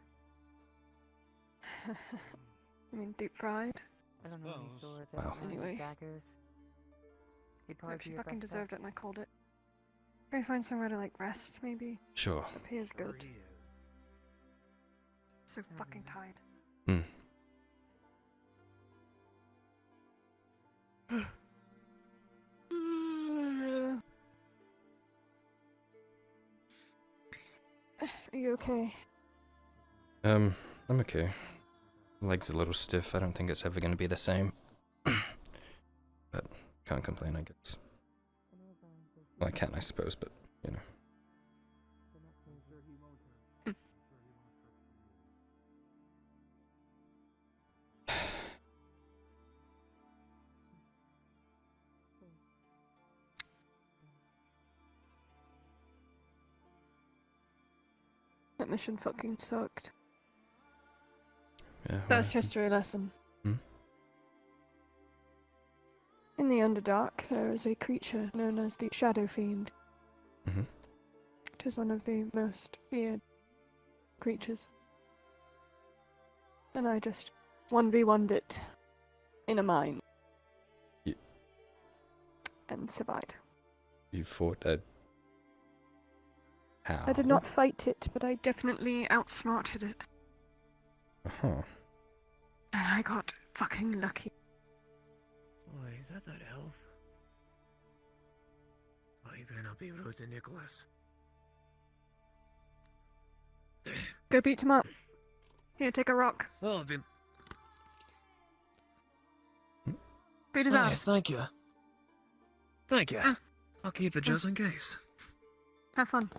I mean, deep fried. I don't know Oh, any swords. I wow. don't know any Anyway. daggers. You'd You probably actually do your fucking best deserved it and I called it. Can we find somewhere to, like, rest, maybe? Sure. Up here's good. He is. So fucking tired. Hmm. Are you okay? I'm okay. Leg's a little stiff. I don't think it's ever gonna be the same. But can't complain, I guess. Well, I can, I suppose, but you know. That mission fucking sucked. Yeah. First history lesson. Hmm? In the Underdark, there is a creature known as the Shadow Fiend. Mhm. It is one of the most feared creatures. And I just 1v1'd it in a mine. Ye- And survived. You fought a. How? I did not fight it, but I definitely outsmarted it. Uh-huh. And I got fucking lucky. Boy, is that elf? Oh, you better not be rude to Nicholas. Go beat him up. Here, take a rock. Oh, I've been... Beat his ass. Thank you. Thank you. Ah. I'll keep it just in case. Have fun.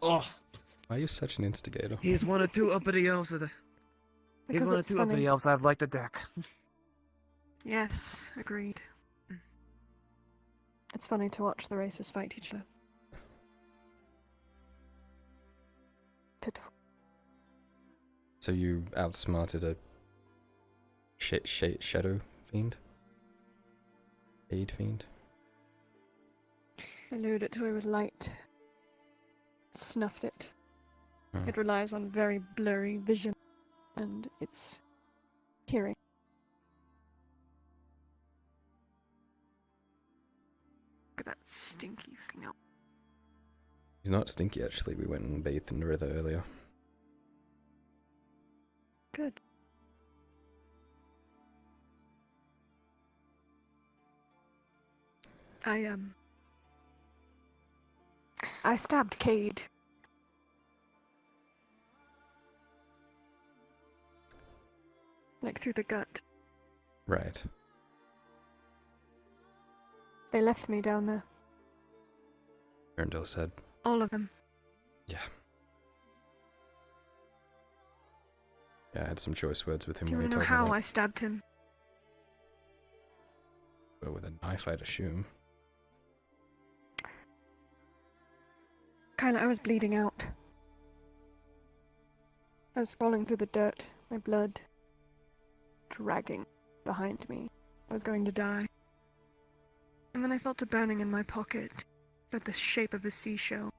Oh, Why are you such an instigator? he's one or two uppity elves of the... He's Because one or it's two funny. uppity elves I've liked the deck. Yes, agreed. It's funny to watch the races fight each other. Pitiful. So you outsmarted a shadow fiend? Aid fiend? I lured it away with light. Snuffed it. Oh. It relies on very blurry vision and its hearing. at that stinky thing out. He's not stinky, actually. We went and bathed in the river earlier. Good. I stabbed Cade. Like through the gut. Right. They left me down there. Arundel said. All of them. Yeah. Yeah, I had some choice words with him Do you when he want to told know me how that. I stabbed him? Well, with a knife, I'd assume. Kyler, I was bleeding out. I was crawling through the dirt, my blood dragging behind me. I was going to die. And then I felt a burning in my pocket, but the shape of a seashell.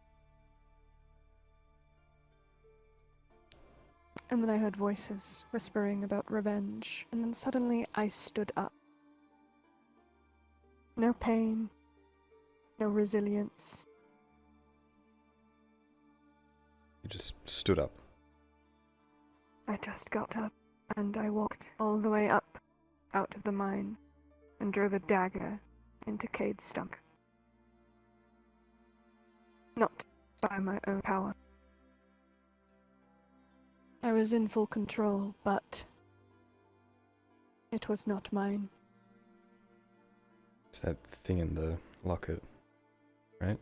And then I heard voices whispering about revenge, and then suddenly I stood up. No pain, no resilience. You just stood up. I just got up, and I walked all the way up, out of the mine, and drove a dagger into Cade's stomach. Not by my own power. I was in full control, but it was not mine. It's that thing in the locket, right?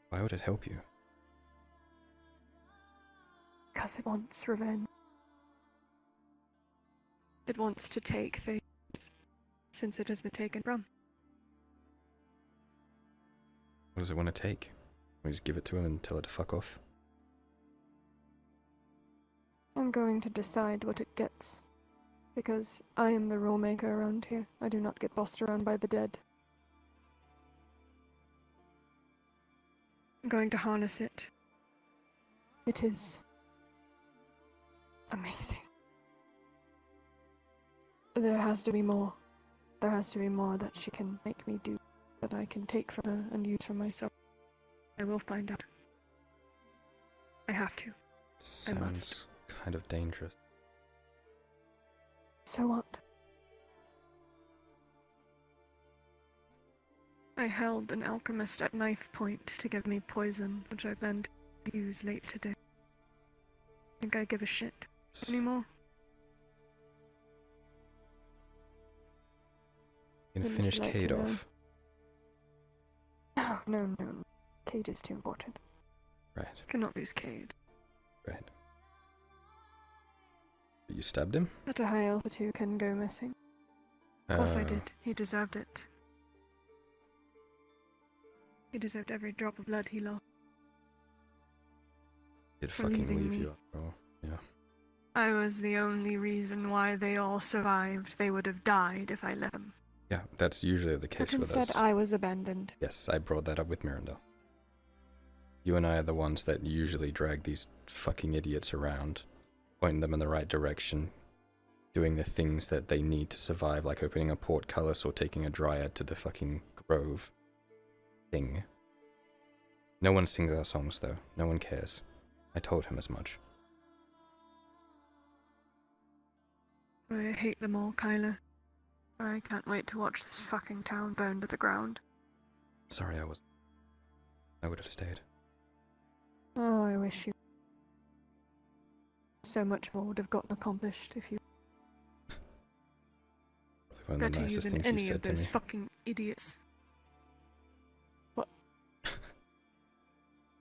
Why would it help you? Because it wants revenge. It wants to take things since it has been taken from. What does it want to take? We just give it to him and tell it to fuck off? I'm going to decide what it gets. Because I am the rule maker around here. I do not get bossed around by the dead. I'm going to harness it. It is amazing. There has to be more. There has to be more that she can make me do, that I can take from her and use for myself. I will find out. I have to. Sounds kind of dangerous. So what? I held an alchemist at knife point to give me poison, which I plan to use late today. Think I give a shit anymore? You gonna Wouldn't finish you like Cade to know? off? Oh, no. Cade is too important. Right, Cannot lose Cade. right. But you stabbed him? But a high elf too can go missing. Of course I did. He deserved it. He deserved every drop of blood he lost. Did for fucking leaving leave me. you after all. Yeah. I was the only reason why they all survived. They would have died if I let them. Yeah, that's usually the case But with instead, us. I was abandoned. Yes, I brought that up with Miranda. You and I are the ones that usually drag these fucking idiots around, pointing them in the right direction, doing the things that they need to survive, like opening a portcullis or taking a dryad to the fucking grove thing. No one sings our songs, though. No one cares. I told him as much. I hate them all, Kyler. I can't wait to watch this fucking town burn to the ground. Sorry, I would have stayed. Oh, I wish you... So much more would have gotten accomplished if you... Probably one of the better you nicest than things you've any said of to those me. fucking idiots. What?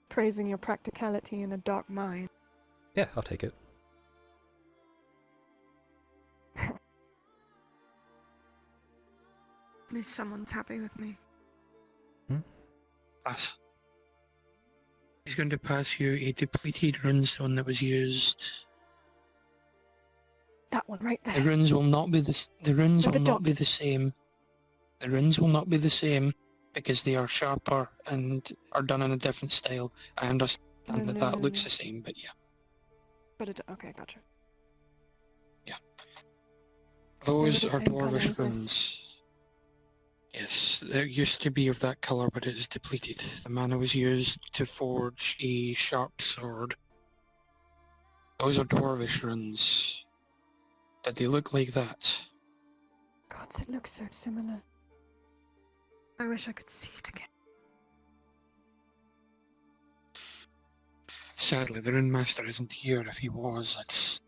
Praising your practicality in a dark mind. Yeah, I'll take it. At least someone's happy with me. Pass. He's going to pass you a depleted runestone that was used. That one right there. The runes will not be the runes With will the not be dot. the same. The runes will not be the same because they are sharper and are done in a different style. I understand that looks the same, but yeah. But it... Okay, gotcha. Those the are same colour as dwarvish this. runes. Yes, it used to be of that colour, but it is depleted. The mana was used to forge a sharp sword. Those are dwarvish runes. Did they look like that? Gods, it looks so similar. I wish I could see it again. Sadly, the Rune Master isn't here. If he was, let's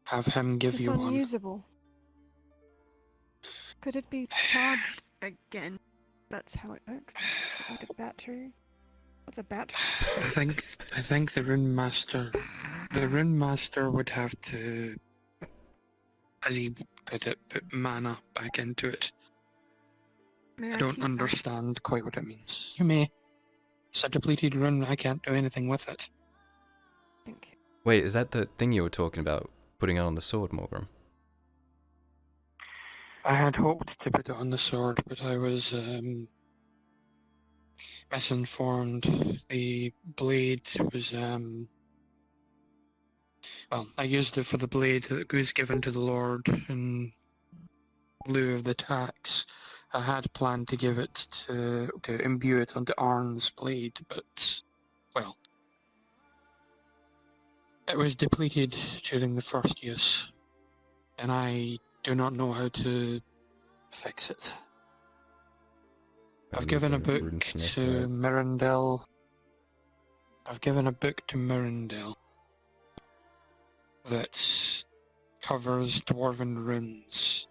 have him give Is this you one. unusable? Could it be charged again? That's how it works. Is it like a battery? What's a battery? I think the Rune Master would have to, as he put it, put mana back into it. May I don't keep that? understand quite what it means. You may. It's a depleted rune, I can't do anything with it. Thank you. Wait, is that the thing you were talking about? Putting it on the sword, Morgrim? I had hoped to put it on the sword, but I was misinformed. The blade was well, I used it for the blade that was given to the Lord in lieu of the tax. I had planned to give it to imbue it onto Arn's blade, but well, it was depleted during the first use, and I do not know how to fix it. I've given a book to Mirandel. I've given a book to Mirandel that covers dwarven runes.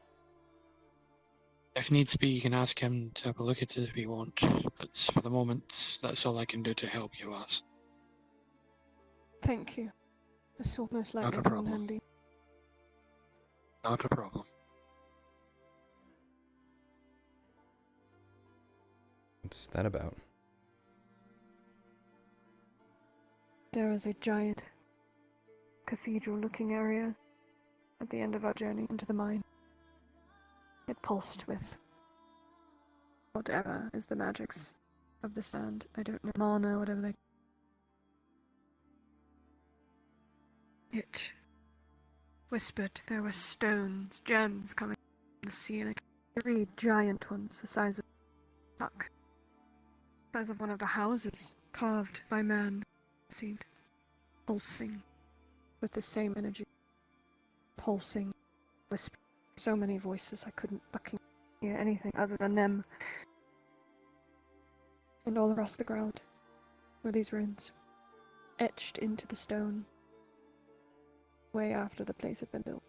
If needs be, you can ask him to have a look at it if you want, but for the moment, that's all I can do to help you, lass. Thank you. This will most likely Not a come in problem. handy. Not a problem. What's that about? There is a giant cathedral-looking area at the end of our journey into the mine. It pulsed with whatever is the magics of the sand. I don't know, mana, whatever they... It whispered there were stones, gems coming from the ceiling. 3 giant ones, the size of a truck. The size of one of the houses, carved by man, it seemed. Pulsing with the same energy. Pulsing, whispering. So many voices I couldn't fucking hear anything other than them. And all across the ground were these runes, etched into the stone, way after the place had been built.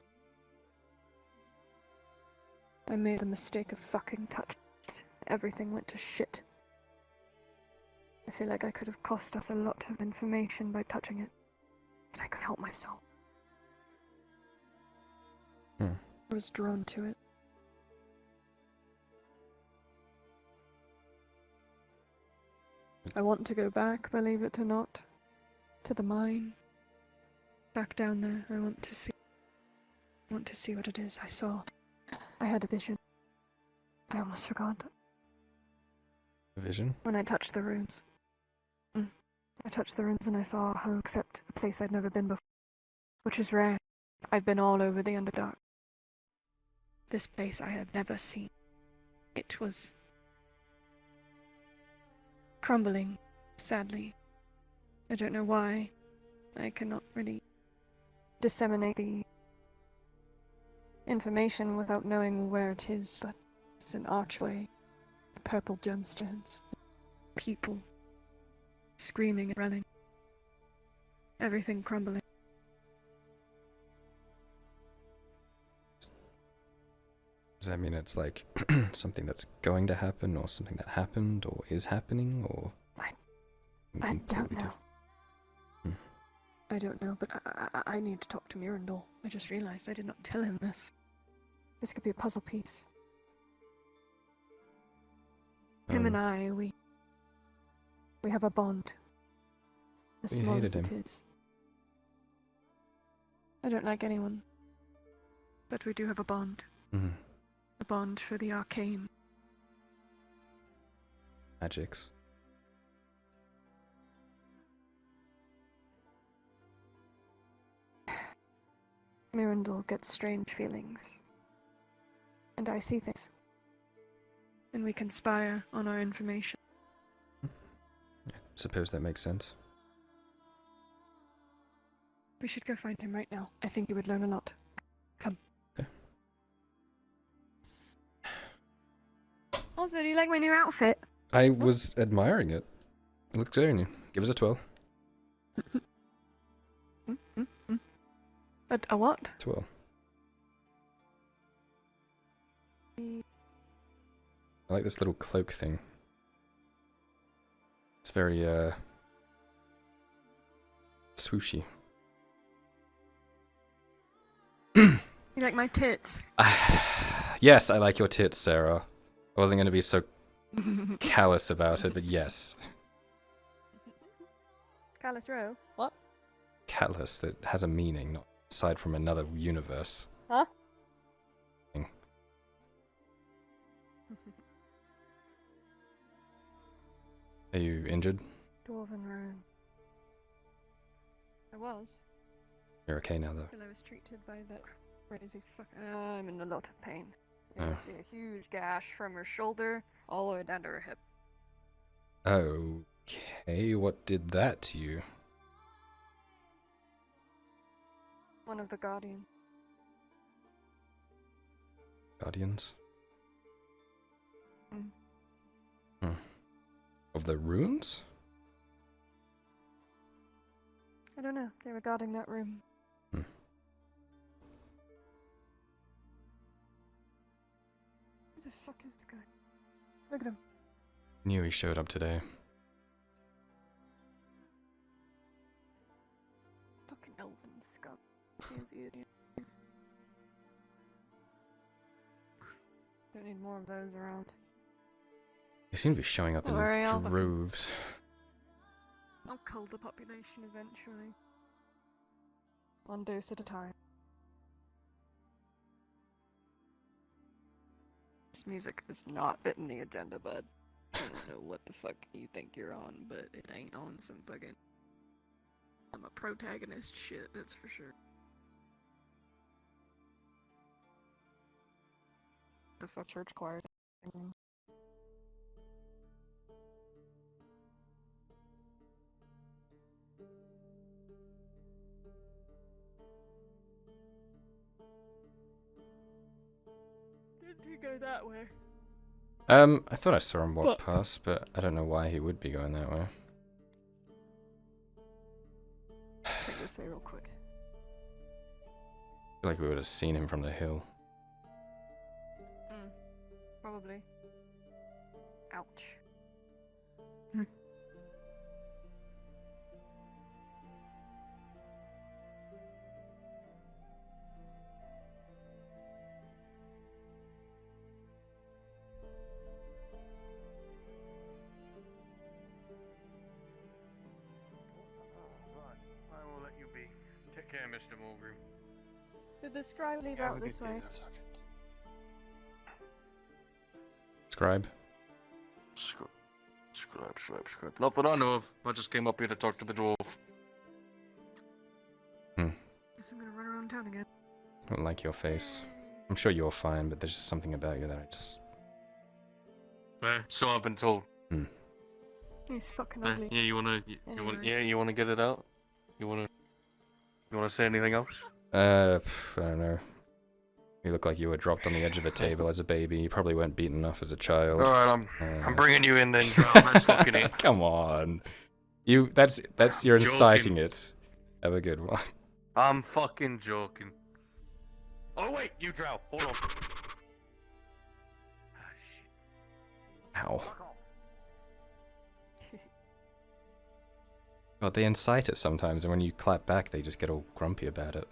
I made the mistake of fucking touching it. Everything went to shit. I feel like I could have cost us a lot of information by touching it, but I couldn't help myself. I was drawn to it. I want to go back, believe it or not, to the mine. Back down there. I want to see what it is I saw. I had a vision. I almost forgot. Vision? When I touched the runes. I touched the runes and I saw how accept a place I'd never been before. Which is rare. I've been all over the Underdark. This place I had never seen. It was crumbling, sadly. I don't know why. I cannot really disseminate the information without knowing where it is, but it's an archway, purple gemstones, people screaming and running, everything crumbling. Does that mean it's like something that's going to happen, or something that happened, or is happening, or... I don't know. I don't know, but I need to talk to Mirandol. I just realized I did not tell him this. This could be a puzzle piece. Him and I, we have a bond. As You small hated as it him. is. I don't like anyone. But we do have a bond. Mhm. A bond for the arcane. Magics. Mirandol gets strange feelings. And I see things. and we conspire on our information. Suppose that makes sense. We should go find him right now. I think he would learn a lot. Come. Okay. Also, do you like my new outfit? I was admiring it. It looked very new. Give us a 12. But a what? 12. I like this little cloak thing. It's very, swooshy. You like my tits? Yes, I like your tits, Sarah. I wasn't going to be so callous about it, but yes. Callous row? What? Callous, that has a meaning, not aside from another universe. Huh? Are you injured? Dwarven room. I was. You're okay now, though. Till I was treated by that crazy fuck. I'm in a lot of pain. You Oh. can see a huge gash from her shoulder all the way down to her hip. Okay, what did that to you? One of the Guardian. Guardians? Mm. Hmm. Of the runes? I don't know. They were guarding that room. Hmm. Who the fuck is this guy? Look at him. Knew he showed up today. Fucking elven scum. He is the idiot. Don't need more of those around. They seem to be showing up in Don't worry, I'll droves. I'll cull the population eventually. One dose at a time. This music is not fitting the agenda, bud. I don't know what the fuck you think you're on, but it ain't on some fucking... I'm a protagonist shit, that's for sure. The fuck church choir. Didn't he go that way? I thought I saw him walk What? past, but I don't know why he would be going that way. Take this way real quick. I feel like we would have seen him from the hill. Probably. Ouch. I will let you be. Take care, Mr. Mulgrew. Did the scribe leave out this way? Scribe? Scribe. Not that I know of. I just came up here to talk to the dwarf. Guess I'm gonna run around town again. I don't like your face. I'm sure you're fine, but there's just something about you that I just... So I've been told. He's fucking ugly. Yeah, you wanna get it out? You wanna say anything else? I don't know. You look like you were dropped on the edge of a table as a baby. You probably weren't beaten enough as a child. Alright, I'm bringing you in then, Drow. That's fucking it. Come on. That's you're inciting it. Have a good one. I'm fucking joking. Oh wait, you Drow. Hold on. Ow. God, they incite it sometimes, and when you clap back, they just get all grumpy about it.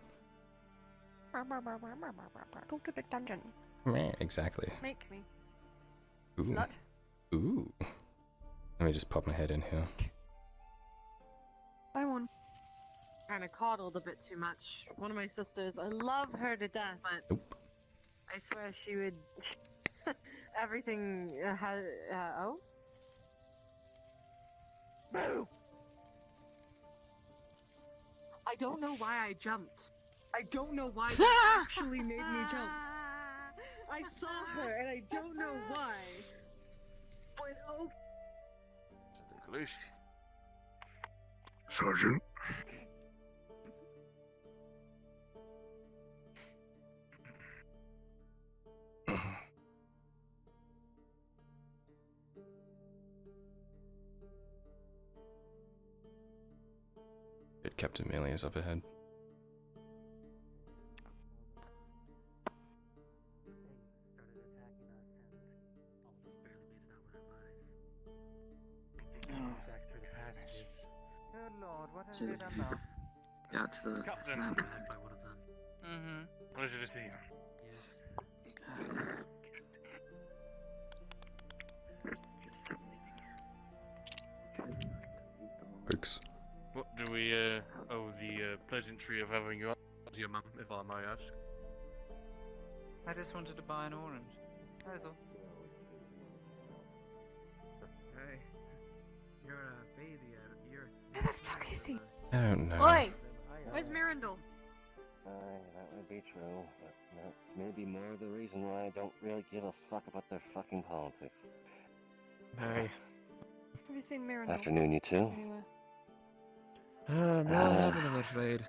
Go to the dungeon. Meh, exactly. Make me. Ooh. Slut. Ooh. Let me just pop my head in here. I won. Kind of coddled a bit too much. One of my sisters, I love her to death, but Nope. I swear she would. Everything had. Oh? Boo! I don't know why I jumped. I don't know why that actually made me jump. I saw her and I don't know why. English. Sergeant. Captain Melee is up ahead. Back through the passages. Good lord, what have So, you done now? got to the Captain. lamp. By one of them. Mm-hmm. Pleasure to see you. Oops. What do we owe the pleasantry of having you up here, mum, if I may ask? I just wanted to buy an orange. That's all. Hey, you're a baby. You're. Where the fuck is he? I don't know. Oi! Where's Mirandol? That would be true, but that's maybe more of the reason why I don't really give a fuck about their fucking politics. Hey. Have you seen Mirandol? Afternoon, you two. Anywhere? No, I haven't, I'm afraid.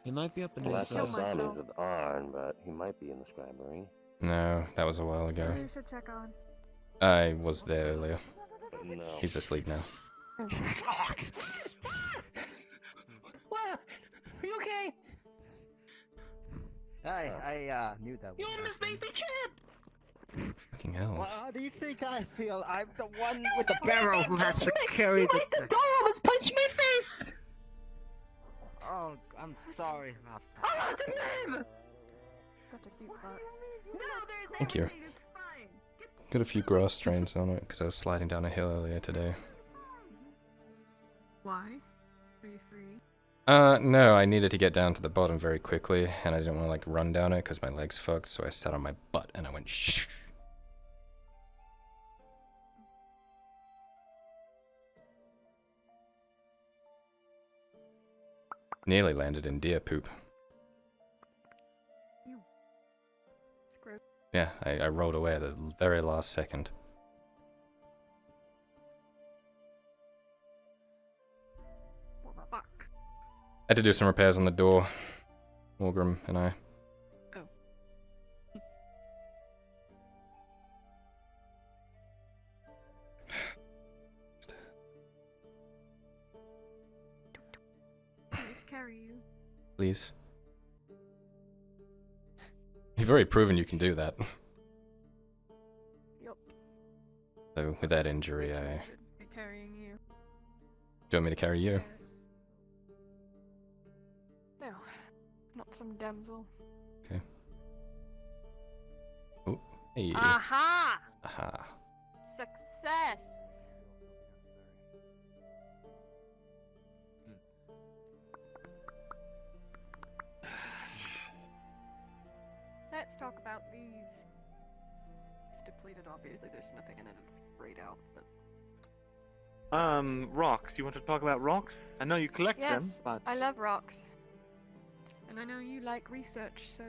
He might be up in Last his... I saw him was with Arn, but he might be in the scribery. No, that was a while ago. You should check on. I was there earlier. No. He's asleep now. What? Are you okay? I knew that. You almost made me chip! Fucking hell. Well, how do you think I feel? I'm the one with the barrel who has to carry You made the door almost punch my face! Oh, I'm sorry about that. I want to live! Got a cute butt. Thank you. Got a few grass strains on it because I was sliding down a hill earlier today. Why? Are you free? No, I needed to get down to the bottom very quickly, and I didn't want to, like, run down it because my legs fucked, so I sat on my butt and I went shh. Nearly landed in deer poop. It's gross. Yeah, I rolled away at the very last second. What the fuck? Had to do some repairs on the door. Morgrim and I. Oh. I need to carry you. Please. You've already proven you can do that. Yup. So, with that injury, I... Be carrying you. Do you want me to carry you? Upstairs. No, not some damsel. Okay. Oh, hey. Aha! Aha. Success! Let's talk about these. It's depleted, obviously. There's nothing in it. It's sprayed out. But Rocks. You want to talk about rocks? I know you collect them, yes, but... I love rocks. And I know you like research, so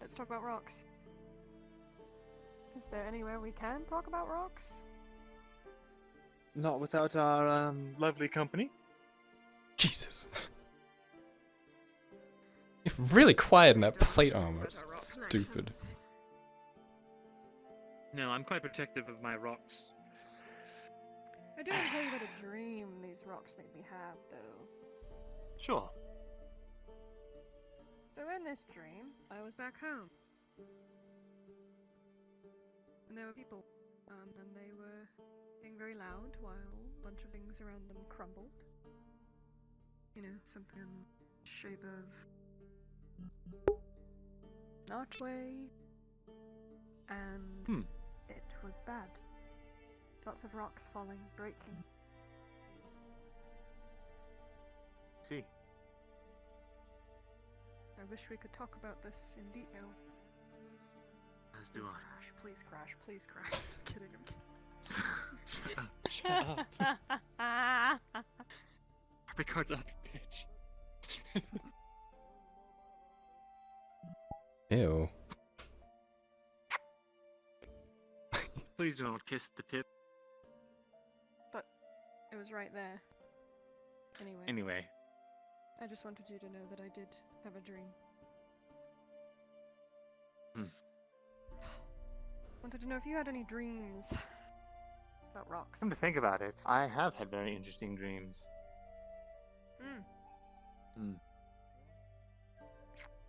let's talk about rocks. Is there anywhere we can talk about rocks? Not without our, lovely company. Jesus. You're really quiet in that plate armor. It's stupid. No, I'm quite protective of my rocks. I do want to tell you about a dream these rocks make me have, though. Sure. So in this dream, I was back home. And there were people, and they were being very loud while a bunch of things around them crumbled. You know, something in the shape of an archway, and it was bad. Lots of rocks falling, breaking. See. I wish we could talk about this in detail. As do Please I. crash, please crash, please crash. I'm just kidding, I'm kidding. Shut up. RP cards up, bitch. Ew. Please do not kiss the tip. It was right there. Anyway. I just wanted you to know that I did have a dream. Wanted to know if you had any dreams about rocks. Come to think about it, I have had very interesting dreams.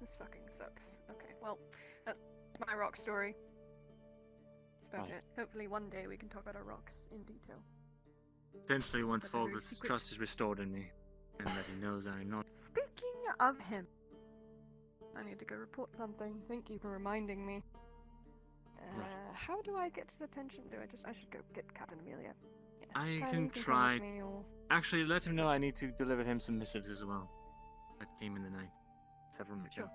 This fucking sucks. Okay, well, that's my rock story. That's about it. Hopefully one day we can talk about our rocks in detail. Eventually, once That's a very Fulgus' secret- trust is restored in me, and that he knows I'm not. Speaking of him, I need to go report something. Thank you for reminding me. How do I get his attention? I should go get Captain Amelia. Yes, I Kylie, can you come try. with me, or... Actually, let him know I need to deliver him some missives as well. That came in the night. Several minutes ago.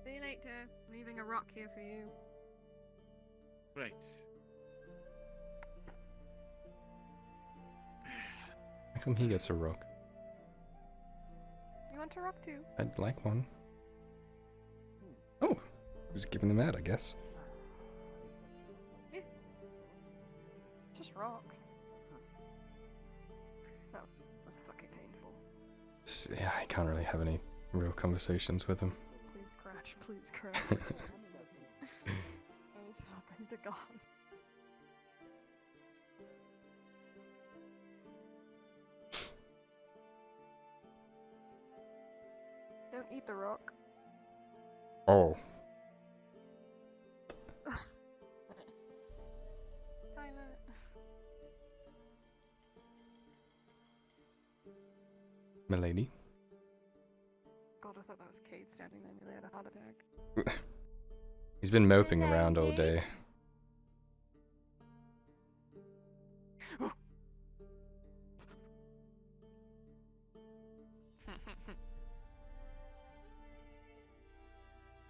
See you later. Leaving a rock here for you. Great. How come he gets a rock? You want a rock too? I'd like one. Oh, just giving them out, I guess. Just rocks. That was fucking painful. Yeah, I can't really have any real conversations with him. Please crash, please crash. I was hoping to God. Don't eat the rock. Oh. Kyler. Milady? God, I thought that was Cade standing there nearly had a heart attack. He's been moping around all day.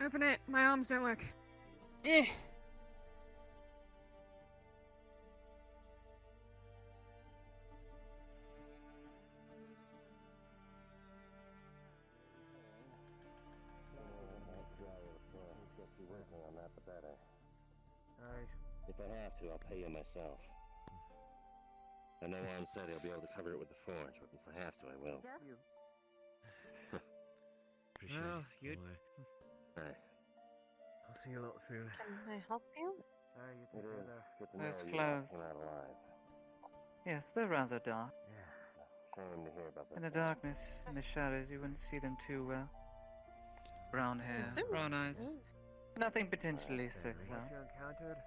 Open it. My arms don't work. Eh. If I have to, I'll pay you myself. I know Juan said he'll be able to cover it with the forge, but if I have to, I will. Appreciate it. Hey. I'll see you a lot soon. Can I help you? You take care there. Good to Those know you clothes. came out alive. Yes, they're rather dark. Shame to hear about In that. the darkness, in the shadows, you wouldn't see them too well. Brown hair, Zoom. brown eyes. Nothing potentially sexual. What you encountered?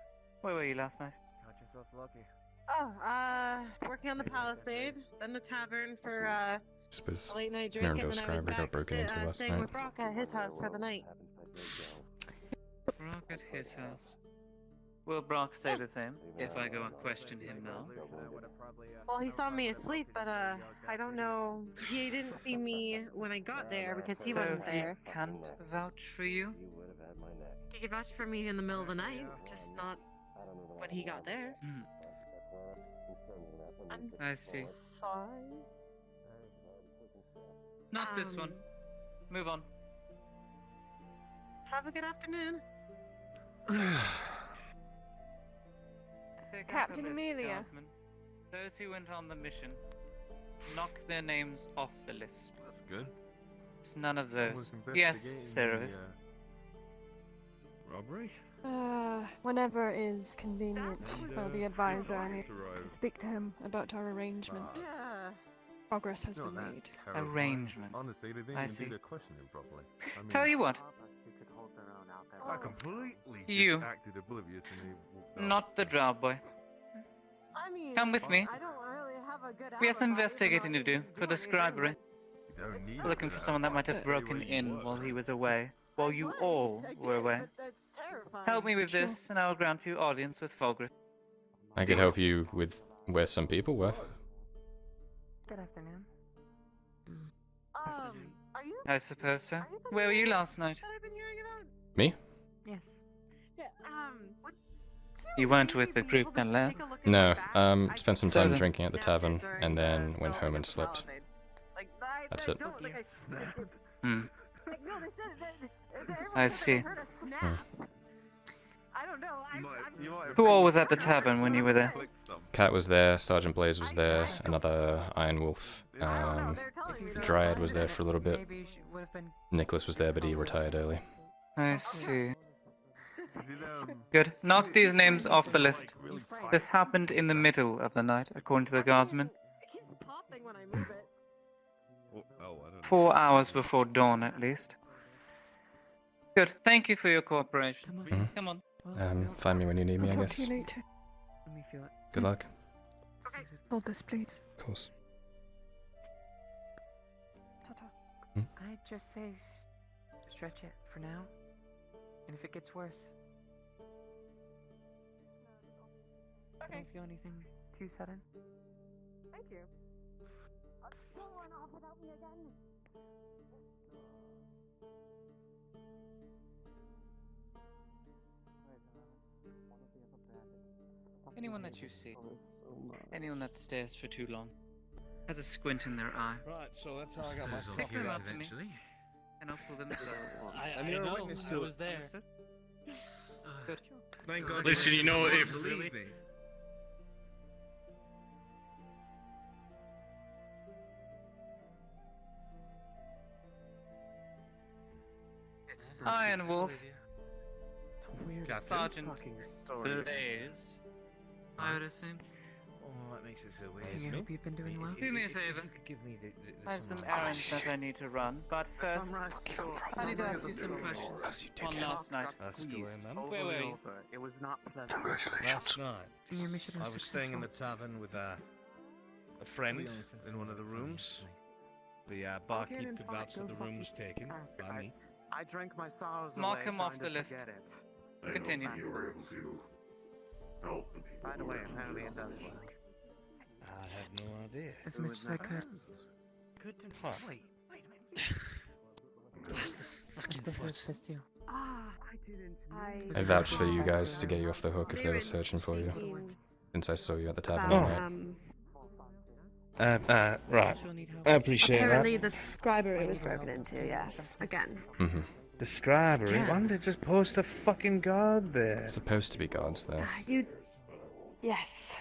Where were you last night? Count yourself lucky. Oh, working on the Palisade, then the tavern for a Suppose late night drink, Narendale and then I was Scriber back got broken into last staying night. with Brock at his house for the night. Brock at his house. Will Brock stay the same if I go and question him now? Well, he saw me asleep, but I don't know. He didn't see me when I got there because he So wasn't he there. can't vouch for you? He could vouch for me in the middle of the night, just not when he got there. I'm I see. sorry. Not this one. Move on. Have a good afternoon. Take out Captain the list, Amelia. Guardsmen. Those who went on the mission. Knock their names off the list. That's good. It's none of those. Yes, Seraph. Robbery? Whenever is convenient for the advisor, I need to speak to him about our arrangement. Progress has been made. Arrangement. Honestly, they didn't I even see. do their questioning properly. I mean, Tell you what, I completely You. just acted oblivious and they walked out. not the Drow boy. I mean, Come with me. I don't really have a good We have some alibi, investigating to do for the scribery. You don't need We're looking it for someone that might have broken in while he was away. While you all were away. That's terrifying. Help me with this, and I will grant you audience with Fulgrim. I could help you with where some people were. Good afternoon. Are you? I suppose so. Where were you last night? That I've been hearing about? Me? Yes. Yeah. What? You weren't with the group then, Lair? No, spent some So time then- drinking at the tavern, and then went home and slept. That's it. Hmm. Like, no, they said that I see. Hmm. I don't know. Who all was at the tavern when you were there? Cat was there, Sergeant Blaze was there, another Iron Wolf. Dryad was there for a little bit. Nicholas was there, but he retired early. I see. Good. Knock these names off the list. This happened in the middle of the night, according to the guardsman. 4 hours before dawn, at least. Good. Thank you for your cooperation. Come on. Find me when you need me, I Talk guess. to you later. Let me feel it. Good luck. Hold this, please. Of course. I'd just say stretch it for now. And if it gets worse, don't feel anything too sudden. Thank you. Someone offered help me again. Anyone that you see, anyone that stares for too long, has a squint in their eye. Right, so that's how I got my Pick coffee. them up to me, and I'll pull themselves. I mean, you're a witness to it. Good. Thank God. Listen, you know, if Believe me. Iron Wolf. Captain? Sergeant Blaze. I would assume. Oh, that makes it so weird. I hope you've been doing well. Do me a favor. I have some errands that I need to run, but first, I need to ask you some questions on last night. Ask away, man. Where were you? It was not pleasant. Last night, Your mission I was was staying in successful. the tavern with a friend in one of the rooms. The barkeep vouched that the room was taken by me. I drank my sorrows Mark away him off trying the to list. forget it. Continue. You were able to help the people. By the way, apparently it does work. I had no idea. As much as I could. Good to Wait. Blast this fucking foot. Ah, I vouched for you guys to get you off the hook if they were searching for you. Since I saw you at the tavern about, that night. Right. I appreciate apparently that. the scribery was broken into, yes, again. Mm-hmm. The scribery? Why didn't they just post a fucking guard there? Supposed to be guards there. You... Yes.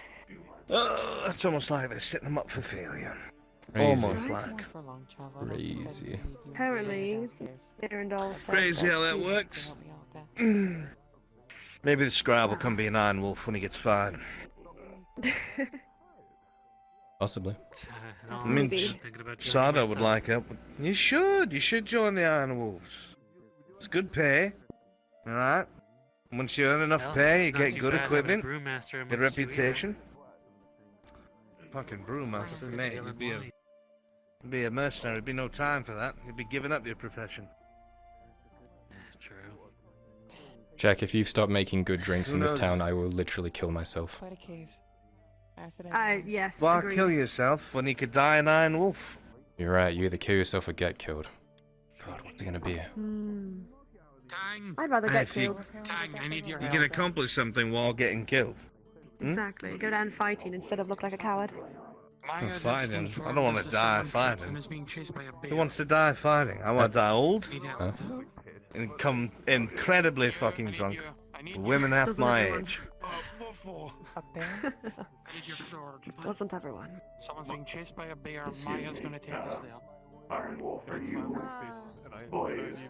Oh, it's almost like they're setting them up for failure. Crazy. Almost like. Crazy. Apparently, Mirandol said Crazy how that works. Maybe the scribe will come be an Iron Wolf when he gets fired. Possibly. I mean, Sada would like help. You should join the Iron Wolves. It's good pay. Alright? Once you earn enough pay, you get good equipment, good reputation. Fucking brewmaster, mate. You'd be a mercenary. There'd be no time for that. You'd be giving up your profession. True. Jack, if you've stopped making good drinks Who in this knows? town, I will literally kill myself. Quite a cave. yes, Why agreed. kill yourself when you could die an Iron Wolf? You're right, you either kill yourself or get killed. God, what's it gonna be? Tang, I'd rather Hey, get if you- killed. Tang, I need your You help. can accomplish something while getting killed. Exactly. Go down fighting instead of look like a coward. Maya just Fighting? I confirmed don't want this to is die someone trapped fighting. and is being chased by a bear. Who wants to die fighting? I want to die old Need help. Huh? and come incredibly fucking drunk. Women half Doesn't my everyone? age. A bear? I need your sword. Wasn't everyone? Someone's being chased by a bear. Maya's gonna take us there. Iron Wolf, are you Blaze?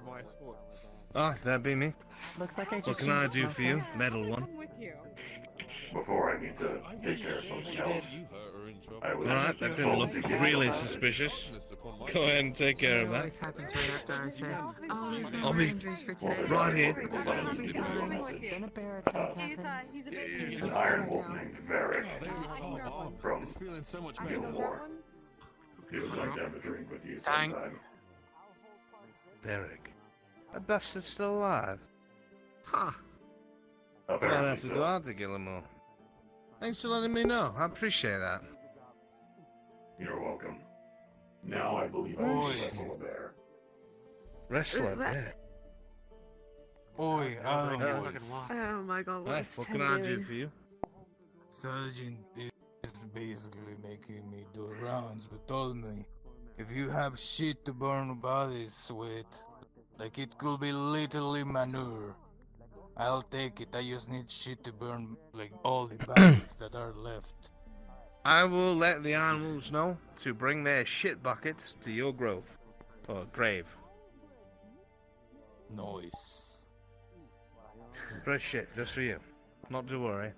Ah, that'd be me. Looks like I What just can I used do for you, myself. metal one? Before I need to take care of something else, I was Alright, that didn't look told to get really along. suspicious. Go ahead and take care of that. Always happens right after I say, oh, there's no I'll more be injuries for today. right here. I'll be fine. Then a bear attack happens. An Iron Wolf named Varric from Gilmore. He would like to have a drink with you Tang. sometime. Derek. That bastard's still alive. Huh. Might Apparently have to so. go out to Gilmore. Thanks for letting me know. I appreciate that. You're welcome. Now I believe I can wrestle a bear. Wrestler, yeah. Oi, Oh my god, what Hi, is what Tim can I do doing? for you? Sergeant is basically making me do rounds, but told me if you have shit to burn bodies with, like it could be literally manure, I'll take it. I just need shit to burn, like, all the bandits that are left. I will let the animals know to bring their shit buckets to your grove. Or grave. Nice. Fresh shit, just for you. Not to worry.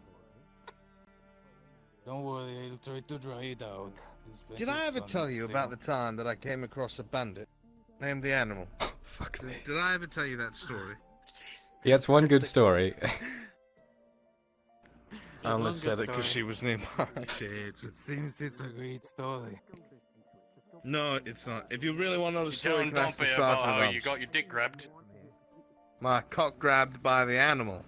Don't worry, I'll try to dry it out. There's plenty Did I of ever sun tell and you stay about the time that I came across a bandit named the Animal? Fuck me. Did I ever tell you that story? Yeah, it's one good story. I only said it because she was nearby. It seems it's a great story. No, it's not. If you really want to know the You story, tell you can ask the Dompe about Sergeant how Robs. you got your dick grabbed. My cock grabbed by the animal.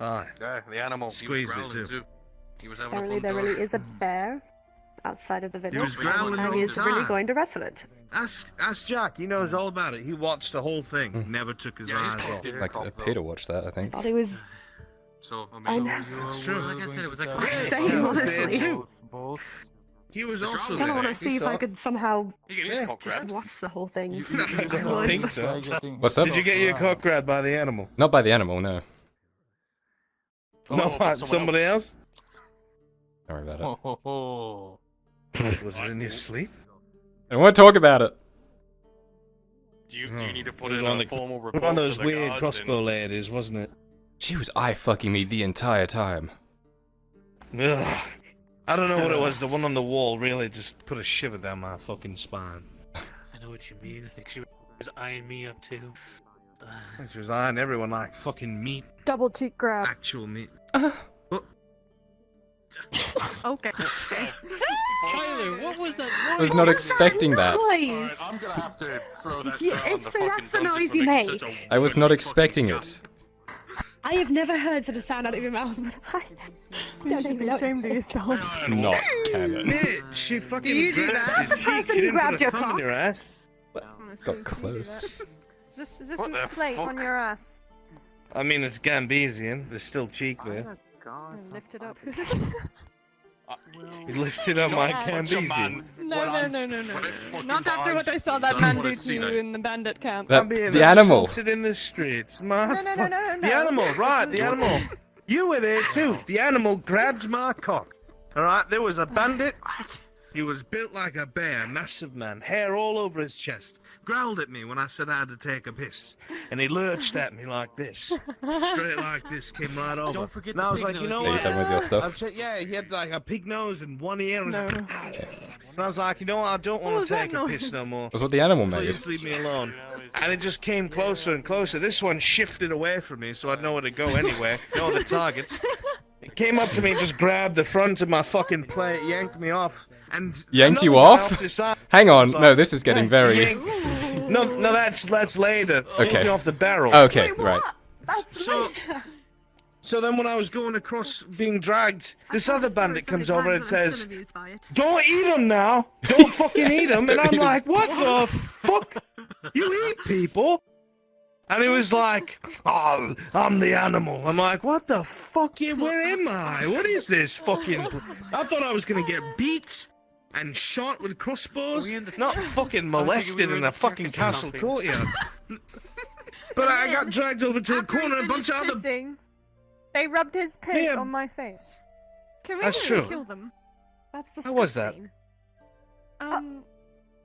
Aye. Yeah, the animal. Squeezed he it was growling too. He was having Apparently a fun there time. really is a bear outside of the village. was growling and all he the is really time. going to wrestle it. Ask Jack. He knows all about it. He watched the whole thing. Never took his eyes off. Like, I paid to watch that, I think. Thought he was. So, I I mean, know. It's true. like I said, it was like Same, honestly. He was The also Drow I there. want to see if I could somehow You get his cock just grabbed. watch the whole thing. I don't think so. What's up? Did you get your cock grabbed by the animal? Not by the animal, no. No, by somebody else? Don't worry about it. Was it in your sleep? I don't want to talk about it. Do you need to put It was in one a of the- formal report One of those to the weird guards crossbow ladies, wasn't it? She was eye fucking me the entire time. Ugh. I don't know what it was. The one on the wall really just put a shiver down my fucking spine. I know what you mean. I think she was eyeing me up too. She was eyeing everyone like fucking meat. Double cheek grab. Actual meat. Okay. Kyler, what was that I was not expecting that. Noise. I'm gonna have to throw that Yeah, down on it's the so fucking that's the dungeon noise for you making made. such a I was not expecting it. I have never heard such a sound out of your mouth. I You don't should even be know. ashamed of yourself. Not canon. Mate, she fucking Do you do grabbed that? your The cheek. person She who didn't grabbed put a your thumb in cock? your ass. Got close. Is this What a the plate fuck? on your ass? I mean, it's Gambesian. There's still cheek there. Lift it up. He lifted up my Such a Gambesian. man. No. Not after what I saw that man do to you in the bandit camp. That- I'm being the animal. assaulted in the streets. My No. The animal, right, the animal. You were there too. The animal grabbed my cock. Alright, there was a bandit. He was built like a bear, massive man, hair all over his chest. Growled at me when I said I had to take a piss. And he lurched at me like this. Straight like this, came right over. Don't forget and the I was pig like, you nose. know Are you what? done with your stuff? I've said, yeah, he had like a pig nose and one ear. And, No. and I was like, you know what? I don't What want was to that take a piss noise? no more. That's what the animal Please made. just leave me alone. And it just came closer and closer. This one shifted away from me, so I'd know where to go anyway. Know the targets. It came up to me and just grabbed the front of my fucking plate, yanked me off, and Yanked you another guy off? the side Hang on, was like, no, this is getting "Hey, very... yank-" No, that's later. Okay. Yanked me off the barrel. Okay, right. That's So- So then when I was going across being dragged, this other bandit comes over and says, "Don't eat them now. Don't fucking eat them." And Don't I'm eat 'em. like, "What the fuck? You eat people?" And he was like, "Oh, I'm the animal." I'm like, "What the fuck? Where am I? What is this fucking?" I thought I was gonna get beat and shot with crossbows, not fucking molested in a fucking castle courtyard. But I got dragged over to a corner, and a bunch of other. Pissing, they rubbed his piss Yeah. on my face. Can we That's just true. kill them? That's How was that?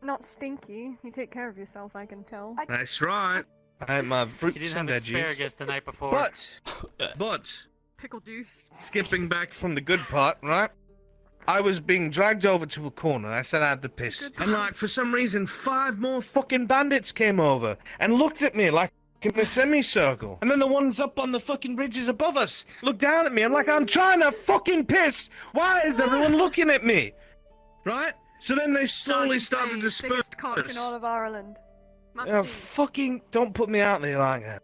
Not stinky. You take care of yourself, I can tell. That's right. I ate my You fruits didn't and have veggies. asparagus the night before. But, Pickle juice. skipping back from the good part, right? I was being dragged over to a corner. I said I had the piss. And, like, for some reason, 5 more fucking bandits came over and looked at me like in a semicircle. And then the ones up on the fucking bridges above us looked down at me. I'm like, I'm trying to fucking piss. Why is everyone looking at me? Right? So then they slowly started to disperse. Biggest cock in all of Ireland. Must Oh, see. fucking don't put me out there like that.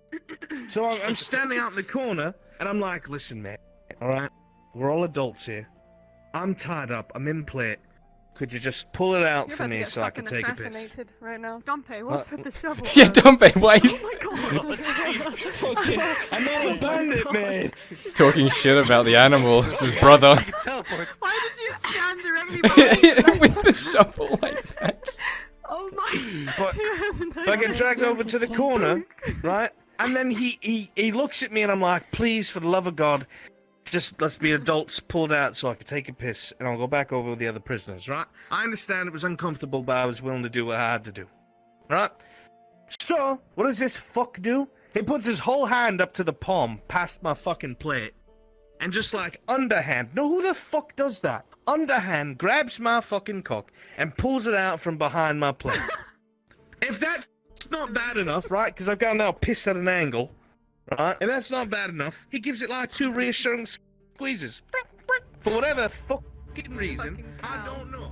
So I'm standing out in the corner, and I'm like, listen, mate, alright? We're all adults here. I'm tied up, I'm in plate. Could you just pull it out You're for about to me get so I can fucking take a piss? assassinated right now. Dompe, what's with the shovel? Yeah, Dompe, why is... Oh my god. I'm not a bandit, man! He's talking shit about the animal. It's his brother. Why did you stand directly behind With the shovel like that. Oh my But I get dragged over to the corner, right? And then he looks at me and I'm like, please, for the love of God, just let's be adults, pull it out so I can take a piss and I'll go back over with the other prisoners, right? I understand it was uncomfortable, but I was willing to do what I had to do, right? So, what does this fuck do? He puts his whole hand up to the palm, past my fucking plate, and just like underhand, no, who the fuck does that? Underhand grabs my fucking cock and pulls it out from behind my plate. If that's not bad enough, right, because I've got to now piss at an angle, right, if that's not bad enough, he gives it like 2 reassuring squeezes. For whatever fucking reason, I don't know.